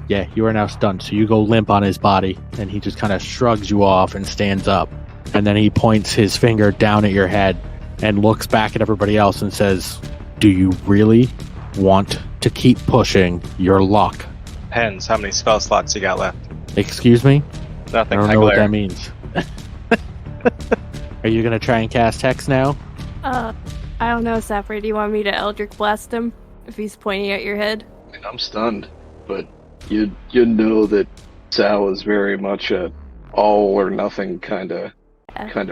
yeah, you are now stunned. So you go limp on his body, and he just kind of shrugs you off and stands up. And then he points his finger down at your head and looks back at everybody else and says, do you really want to keep pushing your luck? Depends how many spell slots you got left. Excuse me? Nothing. I don't know what that means. Are you going to try and cast Hex now? I don't know, Sapper. Do you want me to Eldritch Blast him if he's pointing at your head? I'm stunned, but you know that Sal is very much a all or nothing kind of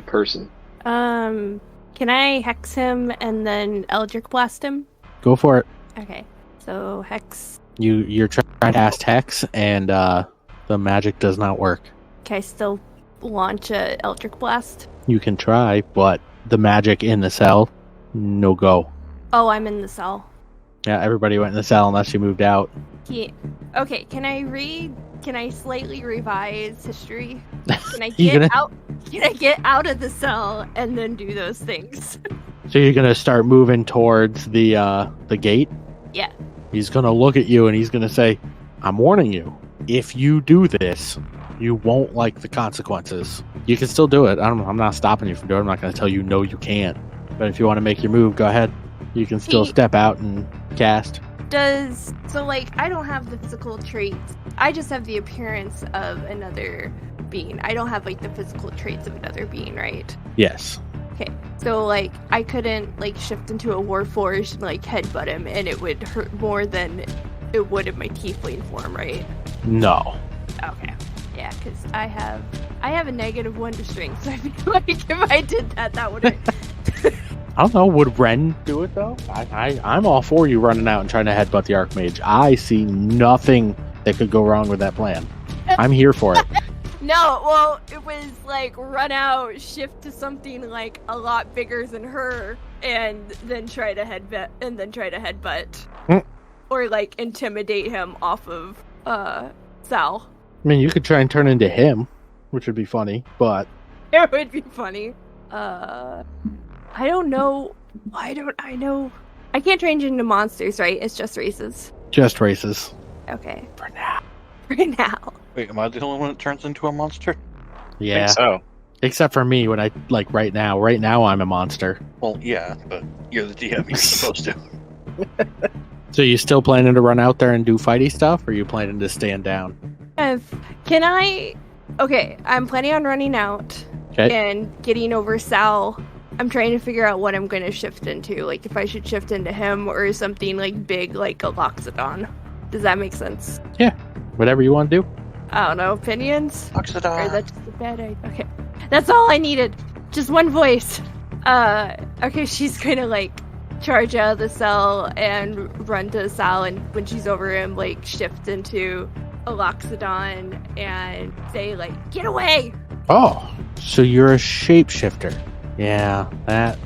person. Can I Hex him and then Eldritch Blast him? Go for it. Okay, so Hex. You're trying to cast Hex, and the magic does not work. Can I still launch a Eldritch Blast? You can try, but the magic in the cell, no go. Oh, I'm in the cell. Yeah, everybody went in the cell unless you moved out. Yeah. Okay, can I slightly revise history? Can I get out of the cell and then do those things? So you're gonna start moving towards the gate? Yeah. He's gonna look at you and he's gonna say, I'm warning you. If you do this, you won't like the consequences. You can still do it. I'm not stopping you from doing it. I'm not gonna tell you no you can't. But if you want to make your move, go ahead. You can still step out and cast. I don't have the physical traits. I just have the appearance of another being. I don't have the physical traits of another being, right? Yes. Okay. So I couldn't shift into a Warforged and headbutt him and it would hurt more than it would in my tiefling form, right? No. Okay. Yeah, because I have a -1 to strength, so I feel like if I did that would I don't know, would Wren do it though? I'm all for you running out and trying to headbutt the Archmage. I see nothing that could go wrong with that plan. I'm here for it. No, well, it was run out, shift to something a lot bigger than her, and then try to headbutt. Or intimidate him off of Sal. I mean, you could try and turn into him, which would be funny, but it would be funny. I don't know. Why don't I know? I can't change into monsters, right? It's just races. Just races. Okay. For now. For now. Wait, am I the only one that turns into a monster? Yeah. I think so. Except for me, when I right now. Right now, I'm a monster. Well, yeah, but you're the DM. You're supposed to. So you still planning to run out there and do fighty stuff, or are you planning to stand down? Can I? Okay, I'm planning on running out and getting over Sal. I'm trying to figure out what I'm going to shift into, if I should shift into him or something big like a Loxodon. Does that make sense? Yeah, whatever you want to do. I don't know, opinions? Loxodon. Or is that just a bad idea? Okay, that's all I needed. Just one voice. Okay, she's going to charge out of the cell and run to Sal, and when she's over him, shift into a Loxodon and say, get away! Oh, so you're a shapeshifter. Yeah, that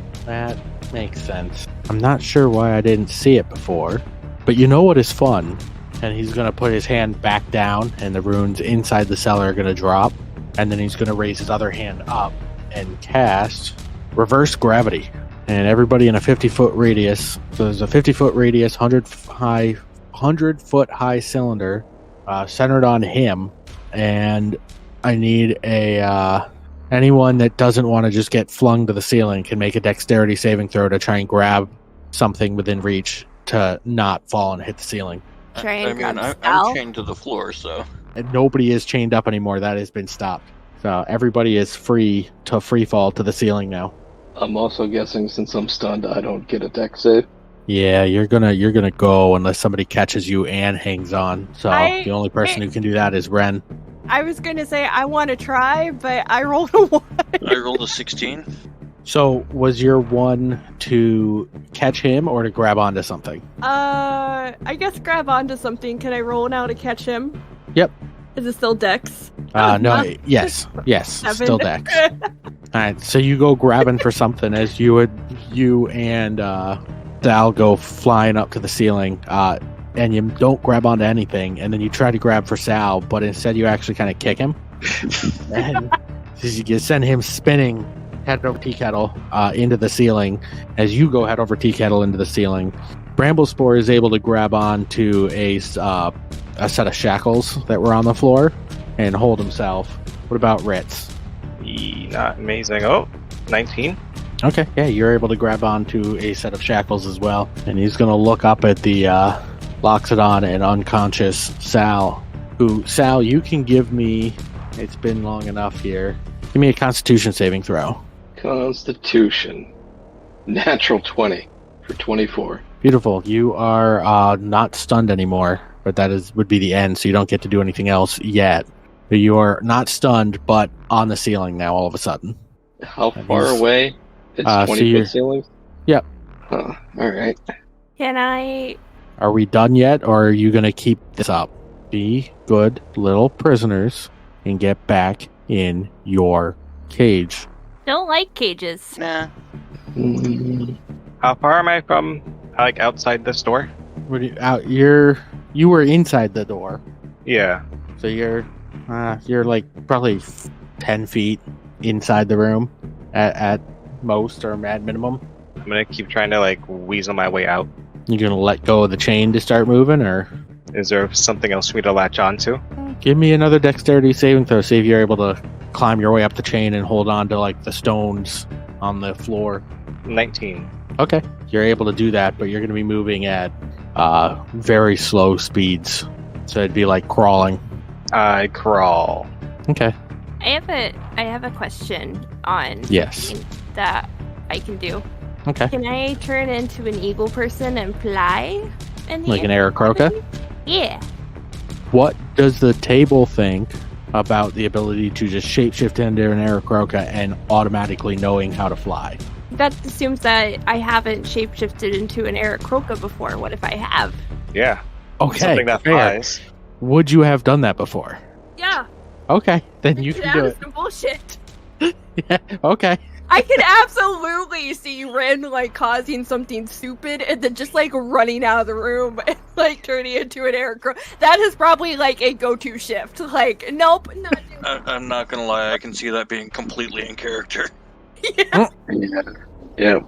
makes sense. I'm not sure why I didn't see it before, but you know what is fun? And he's going to put his hand back down, and the runes inside the cellar are going to drop, and then he's going to raise his other hand up and cast Reverse Gravity. And everybody in a 50-foot radius, so there's a 50-foot radius, 100-foot high cylinder centered on him, and I need anyone that doesn't want to just get flung to the ceiling can make a dexterity saving throw to try and grab something within reach to not fall and hit the ceiling. I'm chained to the floor, so... And nobody is chained up anymore. That has been stopped. So everybody is free to free fall to the ceiling now. I'm also guessing since I'm stunned, I don't get a dex save. Yeah, you're gonna go unless somebody catches you and hangs on. So the only person who can do that is Wren. I was gonna say I want to try, but I rolled a 1. I rolled a 16. So was your 1 to catch him or to grab onto something? I guess grab onto something. Can I roll now to catch him? Yep. Is it still dex? No. Yes. 7. Still dex. All right, so you go grabbing for something as you and Sal go flying up to the ceiling, and you don't grab onto anything, and then you try to grab for Sal, but instead you actually kind of kick him, and you send him spinning head over tea kettle into the ceiling. As you go head over tea kettle into the ceiling, Bramblespore is able to grab on to a set of shackles that were on the floor and hold himself. What about Ritz? Not amazing. Oh, 19. Okay, yeah, you're able to grab onto a set of shackles as well. And he's going to look up at the Loxodon and unconscious Sal. Sal, you can give me, it's been long enough here, give me a Constitution saving throw. Constitution. Natural 20 for 24. Beautiful. You are not stunned anymore, but would be the end, so you don't get to do anything else yet. But you are not stunned, but on the ceiling now all of a sudden. How far away? It's 20-foot ceilings? Yep. Huh. Alright. Can I... Are we done yet, or are you going to keep this up? Be good little prisoners and get back in your cage. Don't like cages. Nah. How far am I from, like, outside this door? You were inside the door. Yeah. So you're like probably 10 feet inside the room at most, or at minimum. I'm gonna keep trying to, like, weasel my way out. You gonna let go of the chain to start moving, or Is there something else for me to latch onto? give me another dexterity saving throw? See if you're able to climb your way up the chain and hold on to like the stones on the floor. 19. Okay, you're able to do that, but you're gonna be moving at very slow speeds, so it'd be like crawling. I crawl. Okay. I have a question on Yes. that I can do. Okay. Can I turn into an eagle person and fly? Like an Aarakocra? Yeah. What does the table think about the ability to just shapeshift into an Aarakocra and automatically knowing how to fly? That assumes that I haven't shapeshifted into an Aarakocra before. What if I have? Yeah. Okay. Something that fair. flies. Would you have done that before? Yeah. Okay, then you can do it. Some bullshit. Yeah, okay. I can absolutely see Wren like causing something stupid and then just like running out of the room and like turning into an Aarakocra. That is probably like a go-to shift. Like, nope, not doing it. I'm not gonna lie, I can see that being completely in character. Yeah. Yeah.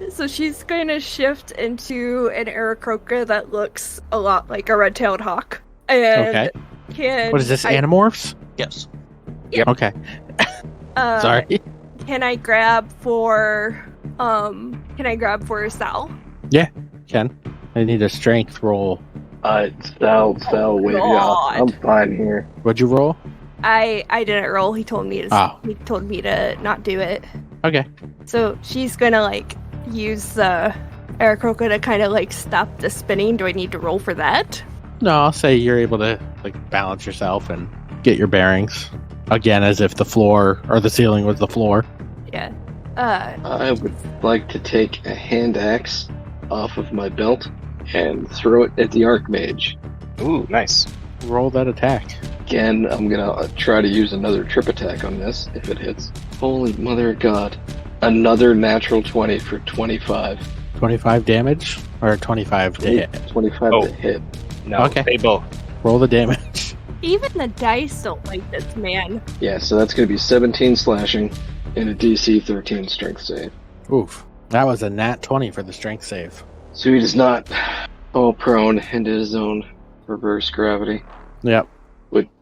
So she's going to shift into an Aarakocra that looks a lot like a red-tailed hawk. And Okay. What is this, Animorphs? Yes. Yep. Okay. Sorry. Can I grab for Sal? Ken, I need a strength roll. Sal, wave you off. I'm fine here. What'd you roll? I didn't roll. He told me to. Oh. He told me to not do it. Okay. So she's gonna like use the Aarakocra to kind of like stop the spinning. Do I need to roll for that? No, I'll say you're able to like balance yourself and get your bearings. Again, as if the floor or the ceiling was the floor. Yeah. I would like to take a hand axe off of my belt and throw it at the Archmage. Ooh, nice. Roll that attack. Again, I'm gonna try to use another trip attack on this if it hits. Holy mother of God. Another natural 20 for 25. 25 damage or 25 to hit? 25 Oh. to hit. No, Okay. they both. Roll the damage. Even the dice don't like this man. Yeah, so that's gonna be 17 slashing and a DC 13 strength save. Oof. That was a nat 20 for the strength save. So he does not fall prone into his own reverse gravity. Yep.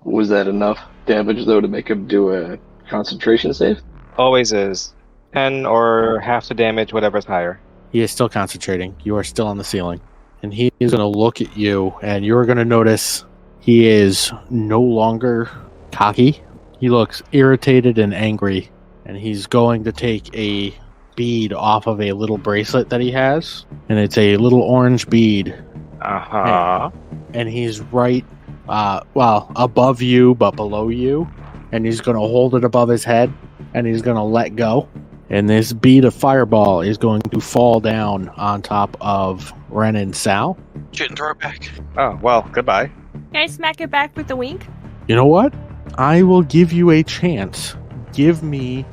Was that enough damage, though, to make him do a concentration save? Always is. 10 or half the damage, whatever's higher. He is still concentrating. You are still on the ceiling. And he is going to look at you, and you're going to notice he is no longer cocky. He looks irritated and angry, and he's going to take a bead off of a little bracelet that he has, and it's a little orange bead. Uh-huh. And he's right, above you, but below you, and he's going to hold it above his head, and he's going to let go. And this bead of fireball is going to fall down on top of Wren and Sal. Shit, and throw it back. Oh, well, goodbye. Can I smack it back with a wink? You know what? I will give you a chance. Give me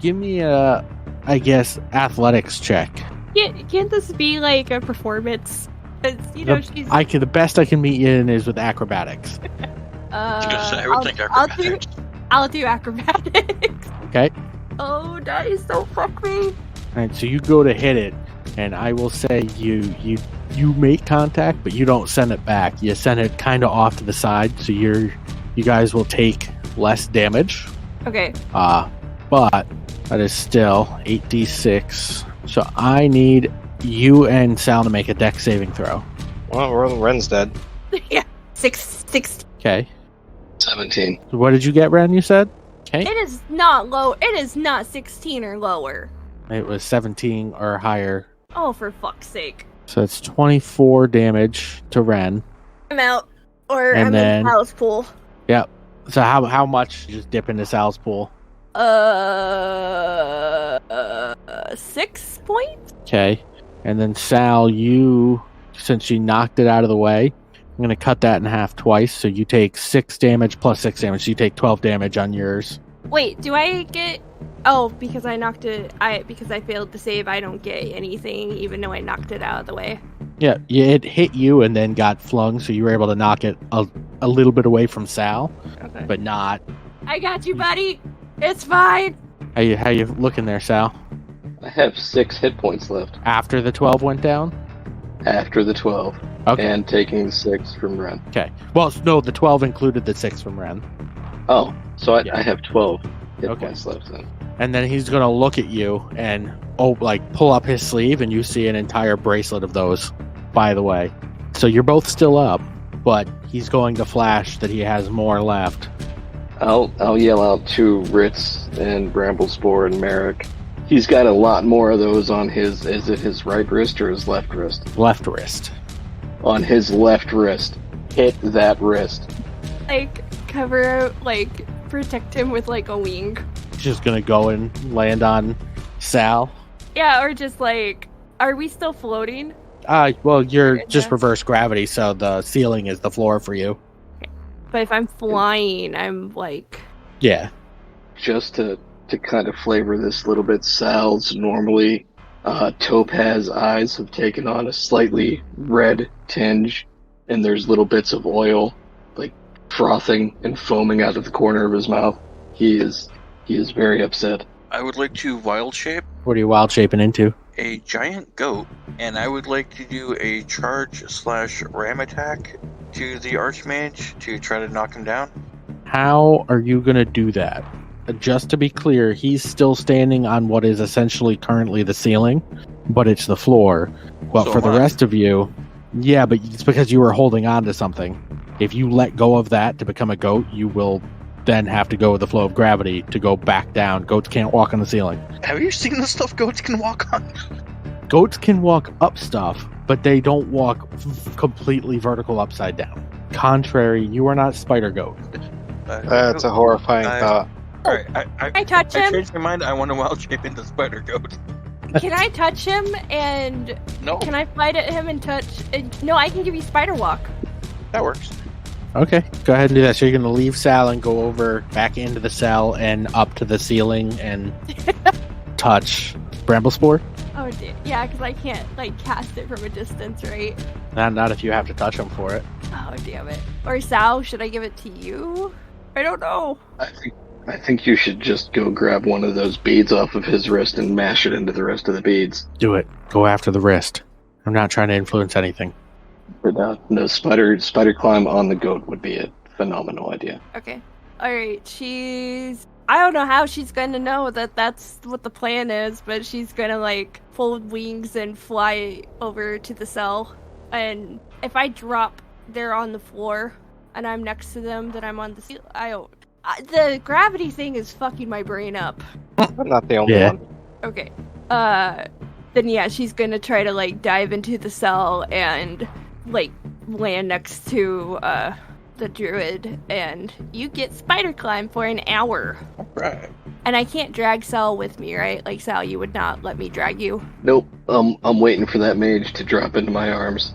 Give me a, I guess, athletics check. Can't this be like a performance? The best I can meet you in is with acrobatics. I would think acrobatics. I'll do acrobatics. Okay. Oh, dice, don't fuck me. All right, so you go to hit it, and I will say you make contact, but you don't send it back. You send it kind of off to the side, so you guys will take less damage. Okay. But that is still 8d6. So I need you and Sal to make a dex saving throw. Well, Wren's dead. Yeah. 6. Okay. 17. So what did you get, Wren, you said? Okay. It is not low. It is not 16 or lower. It was 17 or higher. Oh, for fuck's sake. So it's 24 damage to Wren. I'm out. Or And I'm then- in Sal's pool. Yep. So how much you just dip into Sal's pool? 6 points? Okay. And then Sal, since you knocked it out of the way, I'm going to cut that in half twice. So you take 6 damage plus 6 damage. So you take 12 damage on yours. Wait, do I get... Oh, because I knocked it... Because I failed to save, I don't get anything, even though I knocked it out of the way. Yeah, it hit you and then got flung, so you were able to knock it a little bit away from Sal, Okay. but not. I got you, buddy! It's fine! How you looking there, Sal? I have 6 hit points left After the 12 went down? after the 12, Okay. and taking 6 from Wren. Okay. Well, no, the 12 included the 6 from Wren. Oh, so Yeah. I have 12 hit Okay. points left then. And then he's going to look at you and, pull up his sleeve, and you see an entire bracelet of those, by the way. So you're both still up, but he's going to flash that he has more left. I'll yell out to Ritz and Bramblespore and Merrick. He's got a lot more of those on his... Is it his right wrist or his left wrist? Left wrist. On his left wrist. Hit that wrist. Cover, protect him with, a wing. He's just going to go and land on Sal. Yeah, or just, are we still floating? Well, you're Okay, just yeah. reverse gravity, so the ceiling is the floor for you. But if I'm flying, I'm, Yeah. Just to kind of flavor this a little bit, Sal's normally topaz eyes have taken on a slightly red tinge, and there's little bits of oil, frothing and foaming out of the corner of his mouth. He is very upset. I would like to wild shape What are you wild shaping into? a giant goat, and I would like to do a charge/ram attack to the Archmage to try to knock him down. How are you going to do that? Just to be clear, he's still standing on what is essentially currently the ceiling, but it's the floor. Well, So for the am I. rest of you, yeah, but it's because you were holding on to something. If you let go of that to become a goat, you will then have to go with the flow of gravity to go back down. Goats can't walk on the ceiling. Have you seen the stuff goats can walk on? Goats can walk up stuff, but they don't walk completely vertical upside down. Contrary, you are not spider goat. That's a horrifying thought. Alright, Can I touch I him? changed my mind. I want to wild shape into spider goat. Can I touch him and No, can I fight at him and touch? No, I can give you spider walk. that works. Okay, go ahead and do that. So you're going to leave Sal and go over back into the cell and up to the ceiling and touch Bramblespore? Oh, dear. Yeah, because I can't cast it from a distance, right? Not if you have to touch him for it. Oh, damn it. Or Sal, should I give it to you? I don't know. I think you should just go grab one of those beads off of his wrist and mash it into the rest of the beads. Do it. Go after the wrist. I'm not trying to influence anything. No, spider climb on the goat would be a phenomenal idea. Okay. Alright, I don't know how she's gonna know that that's what the plan is, but she's gonna, fold wings and fly over to the cell. And if I drop, they're on the floor, and I'm next to them, then I'm on the ceiling. The gravity thing is fucking my brain up. I'm not the only Yeah. one. Okay. Then yeah, she's gonna try to dive into the cell and land next to the druid, and you get spider climb for an hour. Right. And I can't drag Sal with me, right? Sal, you would not let me drag you. Nope, I'm waiting for that mage to drop into my arms.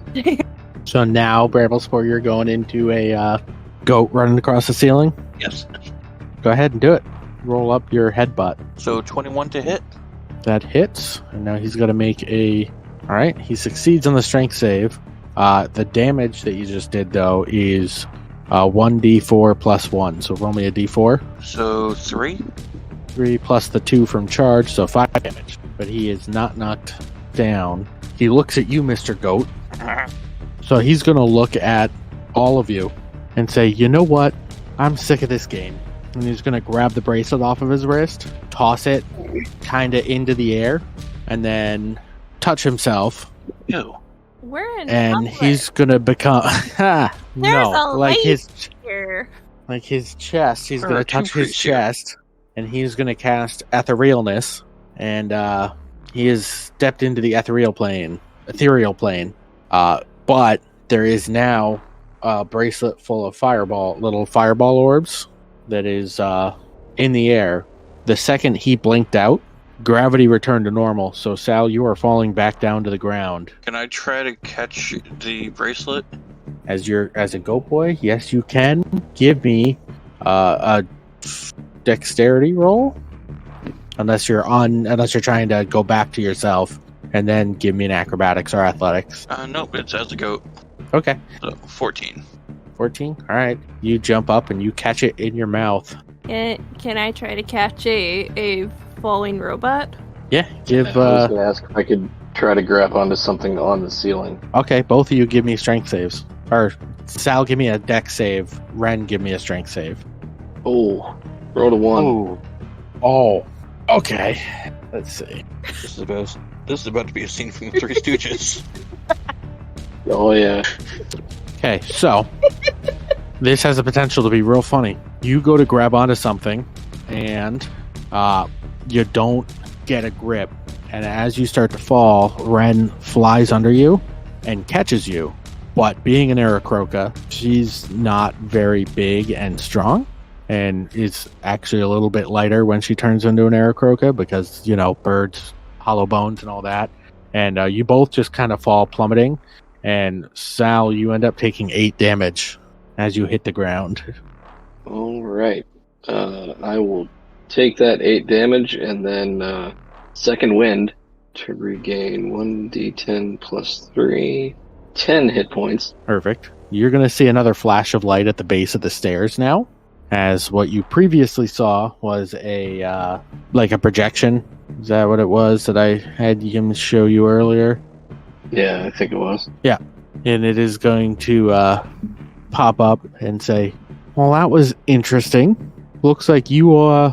So now, Bramblespore, you're going into a goat running across the ceiling? Yes. Go ahead and do it. roll up your headbutt. So 21 to hit. That hits, and now he's going to make a... Alright, he succeeds on the strength save. The damage that you just did, though, is 1d4 plus 1. So roll me a d4. So 3. 3 plus the 2 from charge, so 5 damage. But he is not knocked down. He looks at you, Mr. Goat. So he's going to look at all of you and say, you know what? I'm sick of this game. And he's going to grab the bracelet off of his wrist, toss it kind of into the air, and then touch himself. Ew. We're in And public. he's going to become... There's no, a like lady here. his chest. He's There going are to touch two his priests here. chest, and he's going to cast Etherealness, and he has stepped into the ethereal plane. But there is now a bracelet full of little fireball orbs that is in the air. The second he blinked out, gravity returned to normal. So Sal, you are falling back down to the ground. Can I try to catch the bracelet? As a goat boy, yes, you can. Give me a dexterity roll, unless you're trying to go back to yourself, and then give me an acrobatics or athletics. Nope, it's as a goat. Okay, So 14. 14. All right, you jump up and you catch it in your mouth. Can I try to catch a falling robot? Yeah, give. I was going to ask if I could try to grab onto something on the ceiling. Okay, both of you give me strength saves. Or Sal, give me a dex save. Wren, give me a strength save. Oh, rolled a 1. Oh. Okay. Let's see. This is about to be a scene from the Three Stooges. Oh, yeah. Okay, so this has the potential to be real funny. You go to grab onto something, and you don't get a grip. And as you start to fall, Wren flies under you and catches you. But being an Aarakocra, she's not very big and strong, and is actually a little bit lighter when she turns into an Aarakocra because, birds, hollow bones, and all that. And you both just kind of fall plummeting. And Sal, you end up taking 8 damage as you hit the ground. All right. I will take that 8 damage and then second wind to regain 1d10 plus 3, 10 hit points. Perfect. You're going to see another flash of light at the base of the stairs now, as what you previously saw was a projection. Is that what it was that I had him show you earlier? Yeah, I think it was. And it is going to pop up and say, well, that was interesting. Looks like you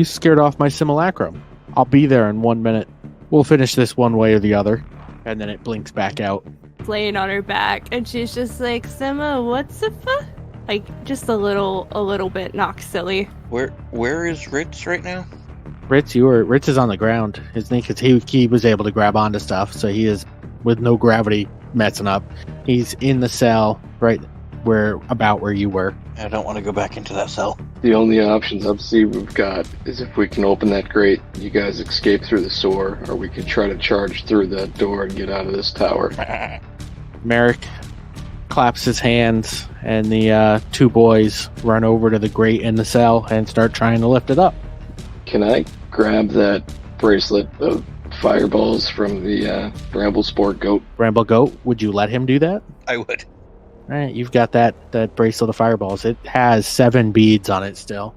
scared off my simulacrum. I'll be there in 1 minute. We'll finish this one way or the other. And then it blinks back out. Laying on her back, and she's just like, Sima, what's the fuck? Like, just a little bit knocked silly. Where is Ritz right now? Ritz is on the ground. His name, because he was able to grab onto stuff, so he is, with no gravity messing up. He's in the cell right where you were. I don't want to go back into that cell. The only options I see we've got is if we can open that grate, you guys escape through the sewer, or we could try to charge through that door and get out of this tower. Merrick claps his hands, and the 2 boys run over to the grate in the cell and start trying to lift it up. Can I grab that bracelet of fireballs from the Bramblespore goat? Bramble Goat, would you let him do that? I would. All right, you've got that bracelet of fireballs. It has 7 beads on it still.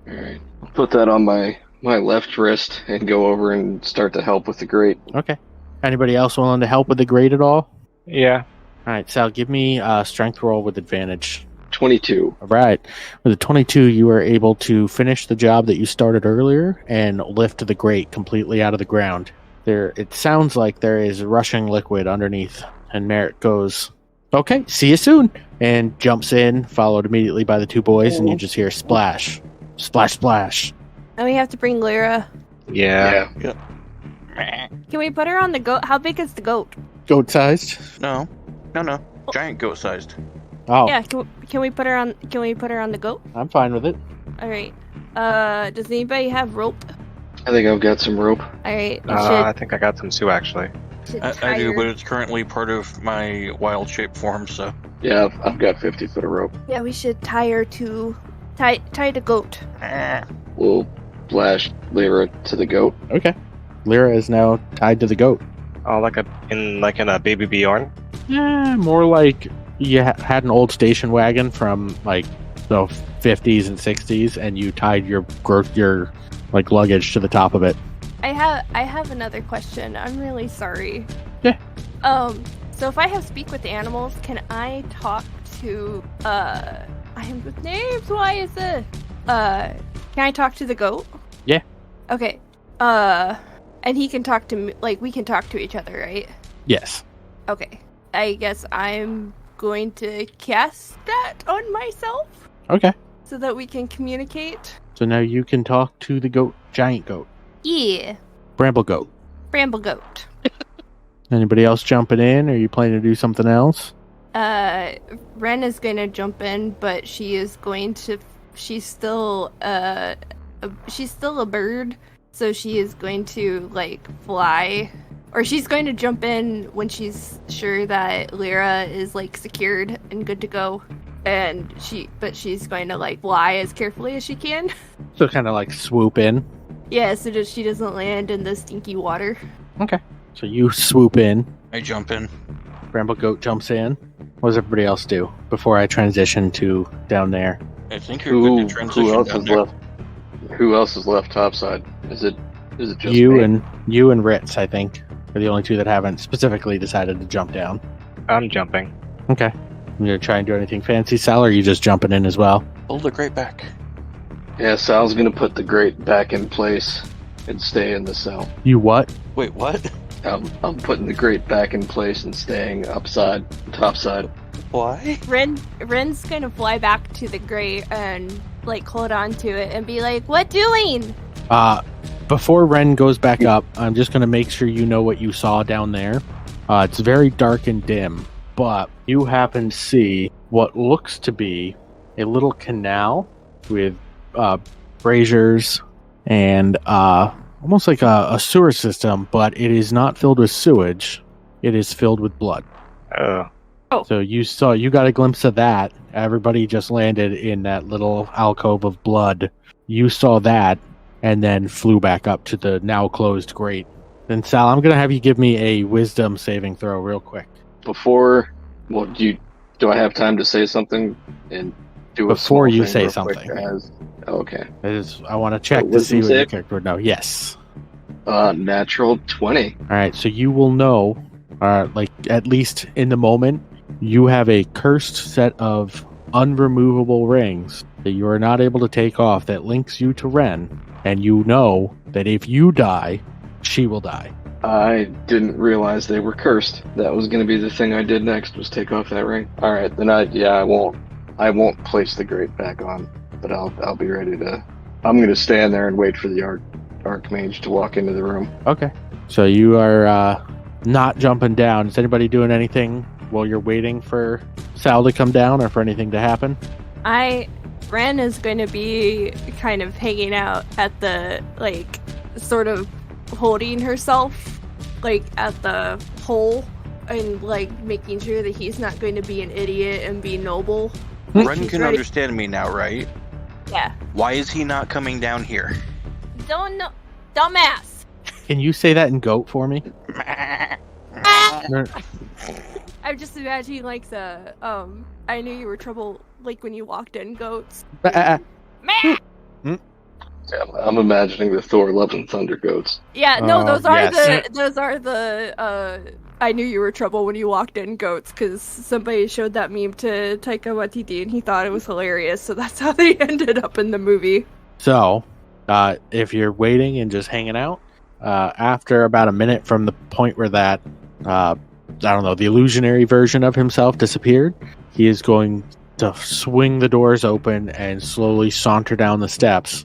Alright. I'll put that on my left wrist and go over and start to help with the grate. Okay. Anybody else willing to help with the grate at all? Yeah. All right, Sal, give me a strength roll with advantage. 22. All right. With a 22, you are able to finish the job that you started earlier and lift the grate completely out of the ground. It sounds like there is rushing liquid underneath, and Merrick goes, okay, see you soon, and jumps in, followed immediately by the 2 boys, and you just hear splash, splash, splash. And we have to bring Lyra. Yeah. Can we put her on the goat? How big is the goat? Goat-sized? No. Giant goat-sized. Oh, Yeah, can we put her on? Can we put her on the goat? I'm fine with it. All right. Does anybody have rope? I think I've got some rope. All right. I think I got some too, actually. I do, but it's currently part of my wild shape form, so. Yeah, I've got 50 foot of rope. Yeah, we should tie her to tie the goat. We'll lash Lyra to the goat. Okay. Lyra is now tied to the goat. Oh, like in a Baby Bjorn. Yeah, more like you had an old station wagon from like the 50s and 60s, and you tied your like luggage to the top of it. I have another question. I'm really sorry. Yeah. So if I have speak with animals, can I talk to I am with names, why is it? Can I talk to the goat? Yeah. Okay. And he can talk to me, like we can talk to each other, right? Yes. Okay. I guess I'm going to cast that on myself Okay. so that we can communicate. So now you can talk to the goat, giant goat, Yeah. bramble goat. Bramble goat. Anybody else jumping in? Or are you planning to do something else? Wren is going to jump in, but she's still a bird, so she is going to like fly, or she's going to jump in when she's sure that Lyra is like secured and good to go, and she's going to like fly as carefully as she can. So kind of like swoop in. Yeah, so that she doesn't land in the stinky water. Okay. So you swoop in. I jump in. Bramble goat jumps in. What does everybody else do before I transition to down there? I think you're good to transition Who else down is there. left? Who else is left topside? Is it just You me? and Ritz, I think, are the only two that haven't specifically decided to jump down. I'm jumping. Okay. You gonna try and do anything fancy, Sal, or are you just jumping in as well? Hold the great back. Yeah, Sal's gonna put the grate back in place and stay in the cell. You what? Wait, what? I'm putting the grate back in place and staying topside. Why? Ren's gonna fly back to the grate and like hold on to it and be like, "What doing?" Before Ren goes back up, I'm just gonna make sure you know what you saw down there. It's very dark and dim, but you happen to see what looks to be a little canal with braziers and almost like a sewer system, but it is not filled with sewage. It is filled with blood. Oh. So you got a glimpse of that. Everybody just landed in that little alcove of blood. You saw that and then flew back up to the now closed grate. Then Sal, I'm going to have you give me a wisdom saving throw real quick. Do I have time to say something and do a Before small you thing say real something. quick okay. I want to check to wisdom see what your save? character would know. Yes. Natural 20. All right, so you will know, like at least in the moment, you have a cursed set of unremovable rings that you are not able to take off that links you to Ren, and you know that if you die, she will die. I didn't realize they were cursed. That was going to be the thing I did next, was take off that ring. All right, then I won't place the grate back on, but I'll be ready to. I'm going to stand there and wait for the Archmage to walk into the room. Okay. So you are not jumping down. Is anybody doing anything while you're waiting for Sal to come down or for anything to happen? Ren is going to be kind of hanging out at the, like, sort of holding herself, like, at the hole and, like, making sure that he's not going to be an idiot and be noble. Ren She's can ready- understand me now, right? Yeah. Why is he not coming down here? Don't know. Dumbass! Can you say that in goat for me? No. I'm just imagining, like, the, I knew you were trouble, like, when you walked in, goats. Uh, Meh! Yeah, I'm imagining the Thor Love and Thunder goats. Yeah, no, those are yes. the I knew you were trouble when you walked in goats, because somebody showed that meme to Taika Waititi and he thought it was hilarious, so that's how they ended up in the movie. So, if you're waiting and just hanging out, after about a minute from the point where that, I don't know, the illusionary version of himself disappeared, he is going to swing the doors open and slowly saunter down the steps.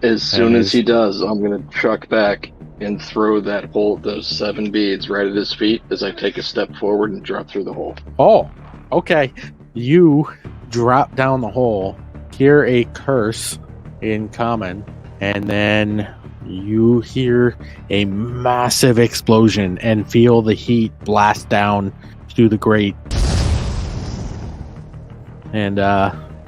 As soon as he does, I'm going to truck back and throw those 7 beads right at his feet as I take a step forward and drop through the hole. Oh, okay. You drop down the hole, hear a curse in common, and then you hear a massive explosion and feel the heat blast down through the grate. And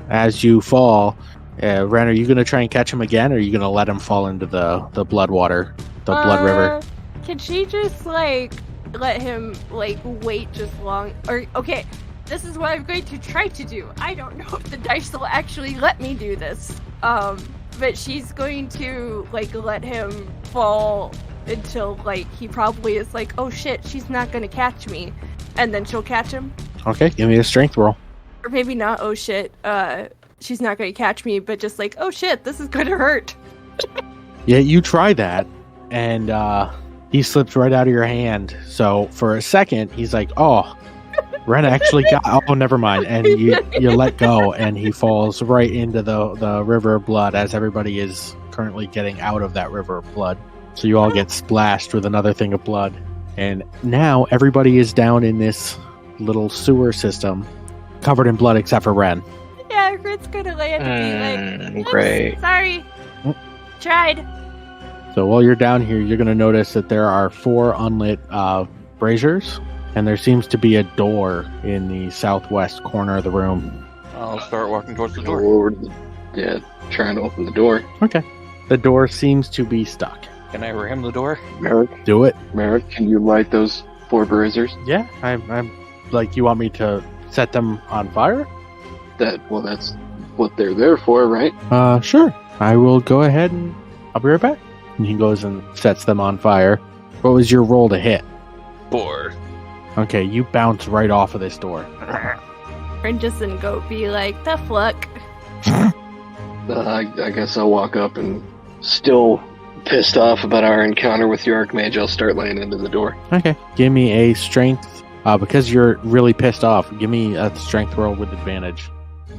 as you fall, Ren, are you going to try and catch him again, or are you going to let him fall into the blood water, the blood river? Can she just, like, let him, like, wait just long? Or, okay, this is what I'm going to try to do. I don't know if the dice will actually let me do this. But she's going to, like, let him fall until, like, he probably is like, oh shit, she's not going to catch me. And then she'll catch him. Okay, give me a strength roll. Or maybe not, oh shit, she's not going to catch me, but just like, oh shit, this is going to hurt. Yeah, you try that, and he slips right out of your hand. So for a second, he's like, oh, Ren actually got... Oh, never mind. And you let go, and he falls right into the river of blood as everybody is currently getting out of that river of blood. So you all get splashed with another thing of blood. And now everybody is down in this little sewer system covered in blood except for Ren. Yeah, Rit's gonna land and be like, great. Sorry. Tried. So while you're down here, you're going to notice that there are 4 unlit braziers, and there seems to be a door in the southwest corner of the room. I'll start walking towards the door. Forward. Yeah, trying to open the door. Okay. The door seems to be stuck. Can I ram the door? Merrick, Do it. can you light those 4 braziers? Yeah, I'm like, you want me to set them on fire? That's what they're there for, right? Sure. I will go ahead and I'll be right back. And he goes and sets them on fire. What was your roll to hit? 4. Okay, you bounce right off of this door. Princess and Goat be like, the fluck. I guess I'll walk up and, still pissed off about our encounter with the Archmage, I'll start laying into the door. Okay. Give me a strength. Because you're really pissed off, give me a strength roll with advantage.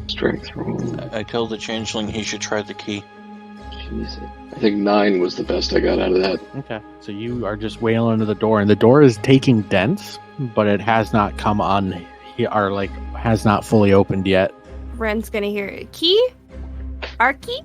Strength roll. I tell the changeling he should try the key. Jesus. I think 9 was the best I got out of that. Okay. So you are just wailing into the door, and the door is taking dents, but it has not come on, or like, has not fully opened yet. Ren's gonna hear it. Key? Our key?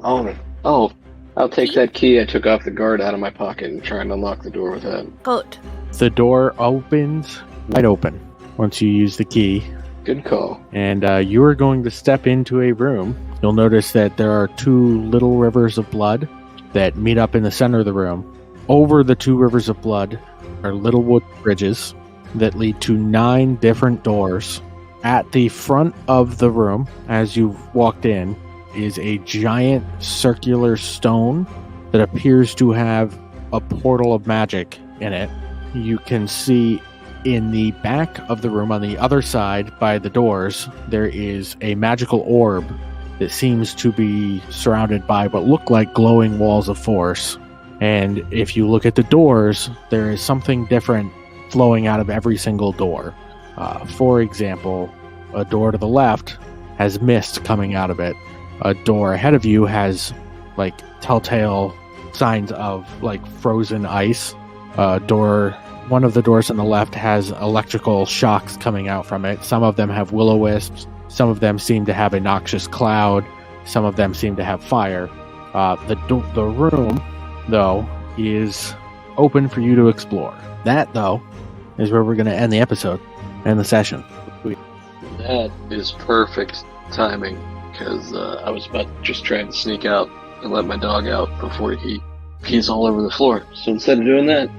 Oh, I'll take that key I took off the guard out of my pocket and try and unlock the door with that. Goat. The door opens wide open once you use the key. Good call. And you are going to step into a room. You'll notice that there are 2 little rivers of blood that meet up in the center of the room. Over the 2 rivers of blood are little wood bridges that lead to 9 different doors. At the front of the room, as you've walked in, is a giant circular stone that appears to have a portal of magic in it. You can see in the back of the room on the other side by the doors, there is a magical orb that seems to be surrounded by what look like glowing walls of force. And if you look at the doors, there is something different flowing out of every single door. For example, a door to the left has mist coming out of it. A door ahead of you has like telltale signs of like frozen ice. One of the doors on the left has electrical shocks coming out from it. Some of them have will-o-wisps. Some of them seem to have a noxious cloud. Some of them seem to have fire. The room, though, is open for you to explore. That, though, is where we're going to end the episode and the session. That is perfect timing, because I was about to just try and sneak out and let my dog out before he pees all over the floor. So instead of doing that,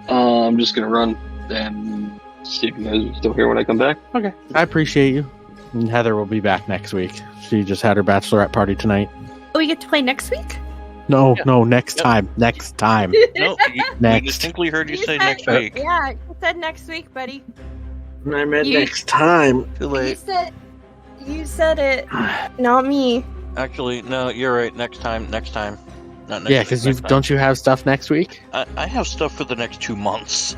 I'm just going to run and see if you guys are still here when I come back. Okay. I appreciate you. And Heather will be back next week. She just had her bachelorette party tonight. Oh, we get to play next week? No, Yeah. no, next time. Next time. No, we Next. distinctly heard you say said- next week. Yeah, you said next week, buddy. I meant You- next time. Too late. You said it, not me. Actually, no, you're right. Next time. Not next Yeah, week, because next time. don't you have stuff next week? I have stuff for the next 2 months,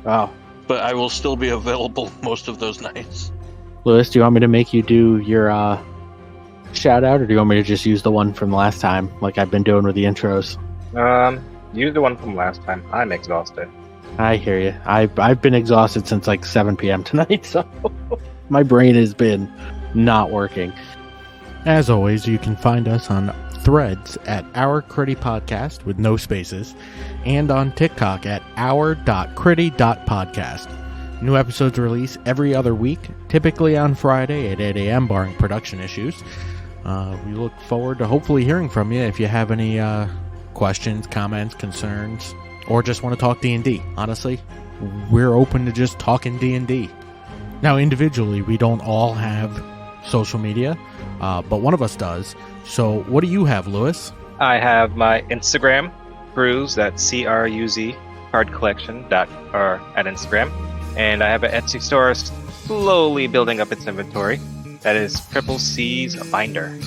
Oh. but I will still be available most of those nights. Lewis, do you want me to make you do your shout out, or do you want me to just use the one from last time, like I've been doing with the intros? Use the one from last time. I'm exhausted. I hear you. I've been exhausted since like 7 p.m. tonight, so my brain has been not working. As always, you can find us on Threads at Our Critty Podcast with no spaces, and on TikTok at our.critty.podcast. New episodes release every other week, typically on Friday at 8 a.m. barring production issues. We look forward to hopefully hearing from you if you have any questions, comments, concerns, or just want to talk D&D. Honestly, we're open to just talking D&D. Now, individually, we don't all have social media, but one of us does. So what do you have, Lewis? I have my Instagram, Cruz, that's CRUZ, card collection at Instagram. And I have an Etsy store slowly building up its inventory. That is Triple C's Binder.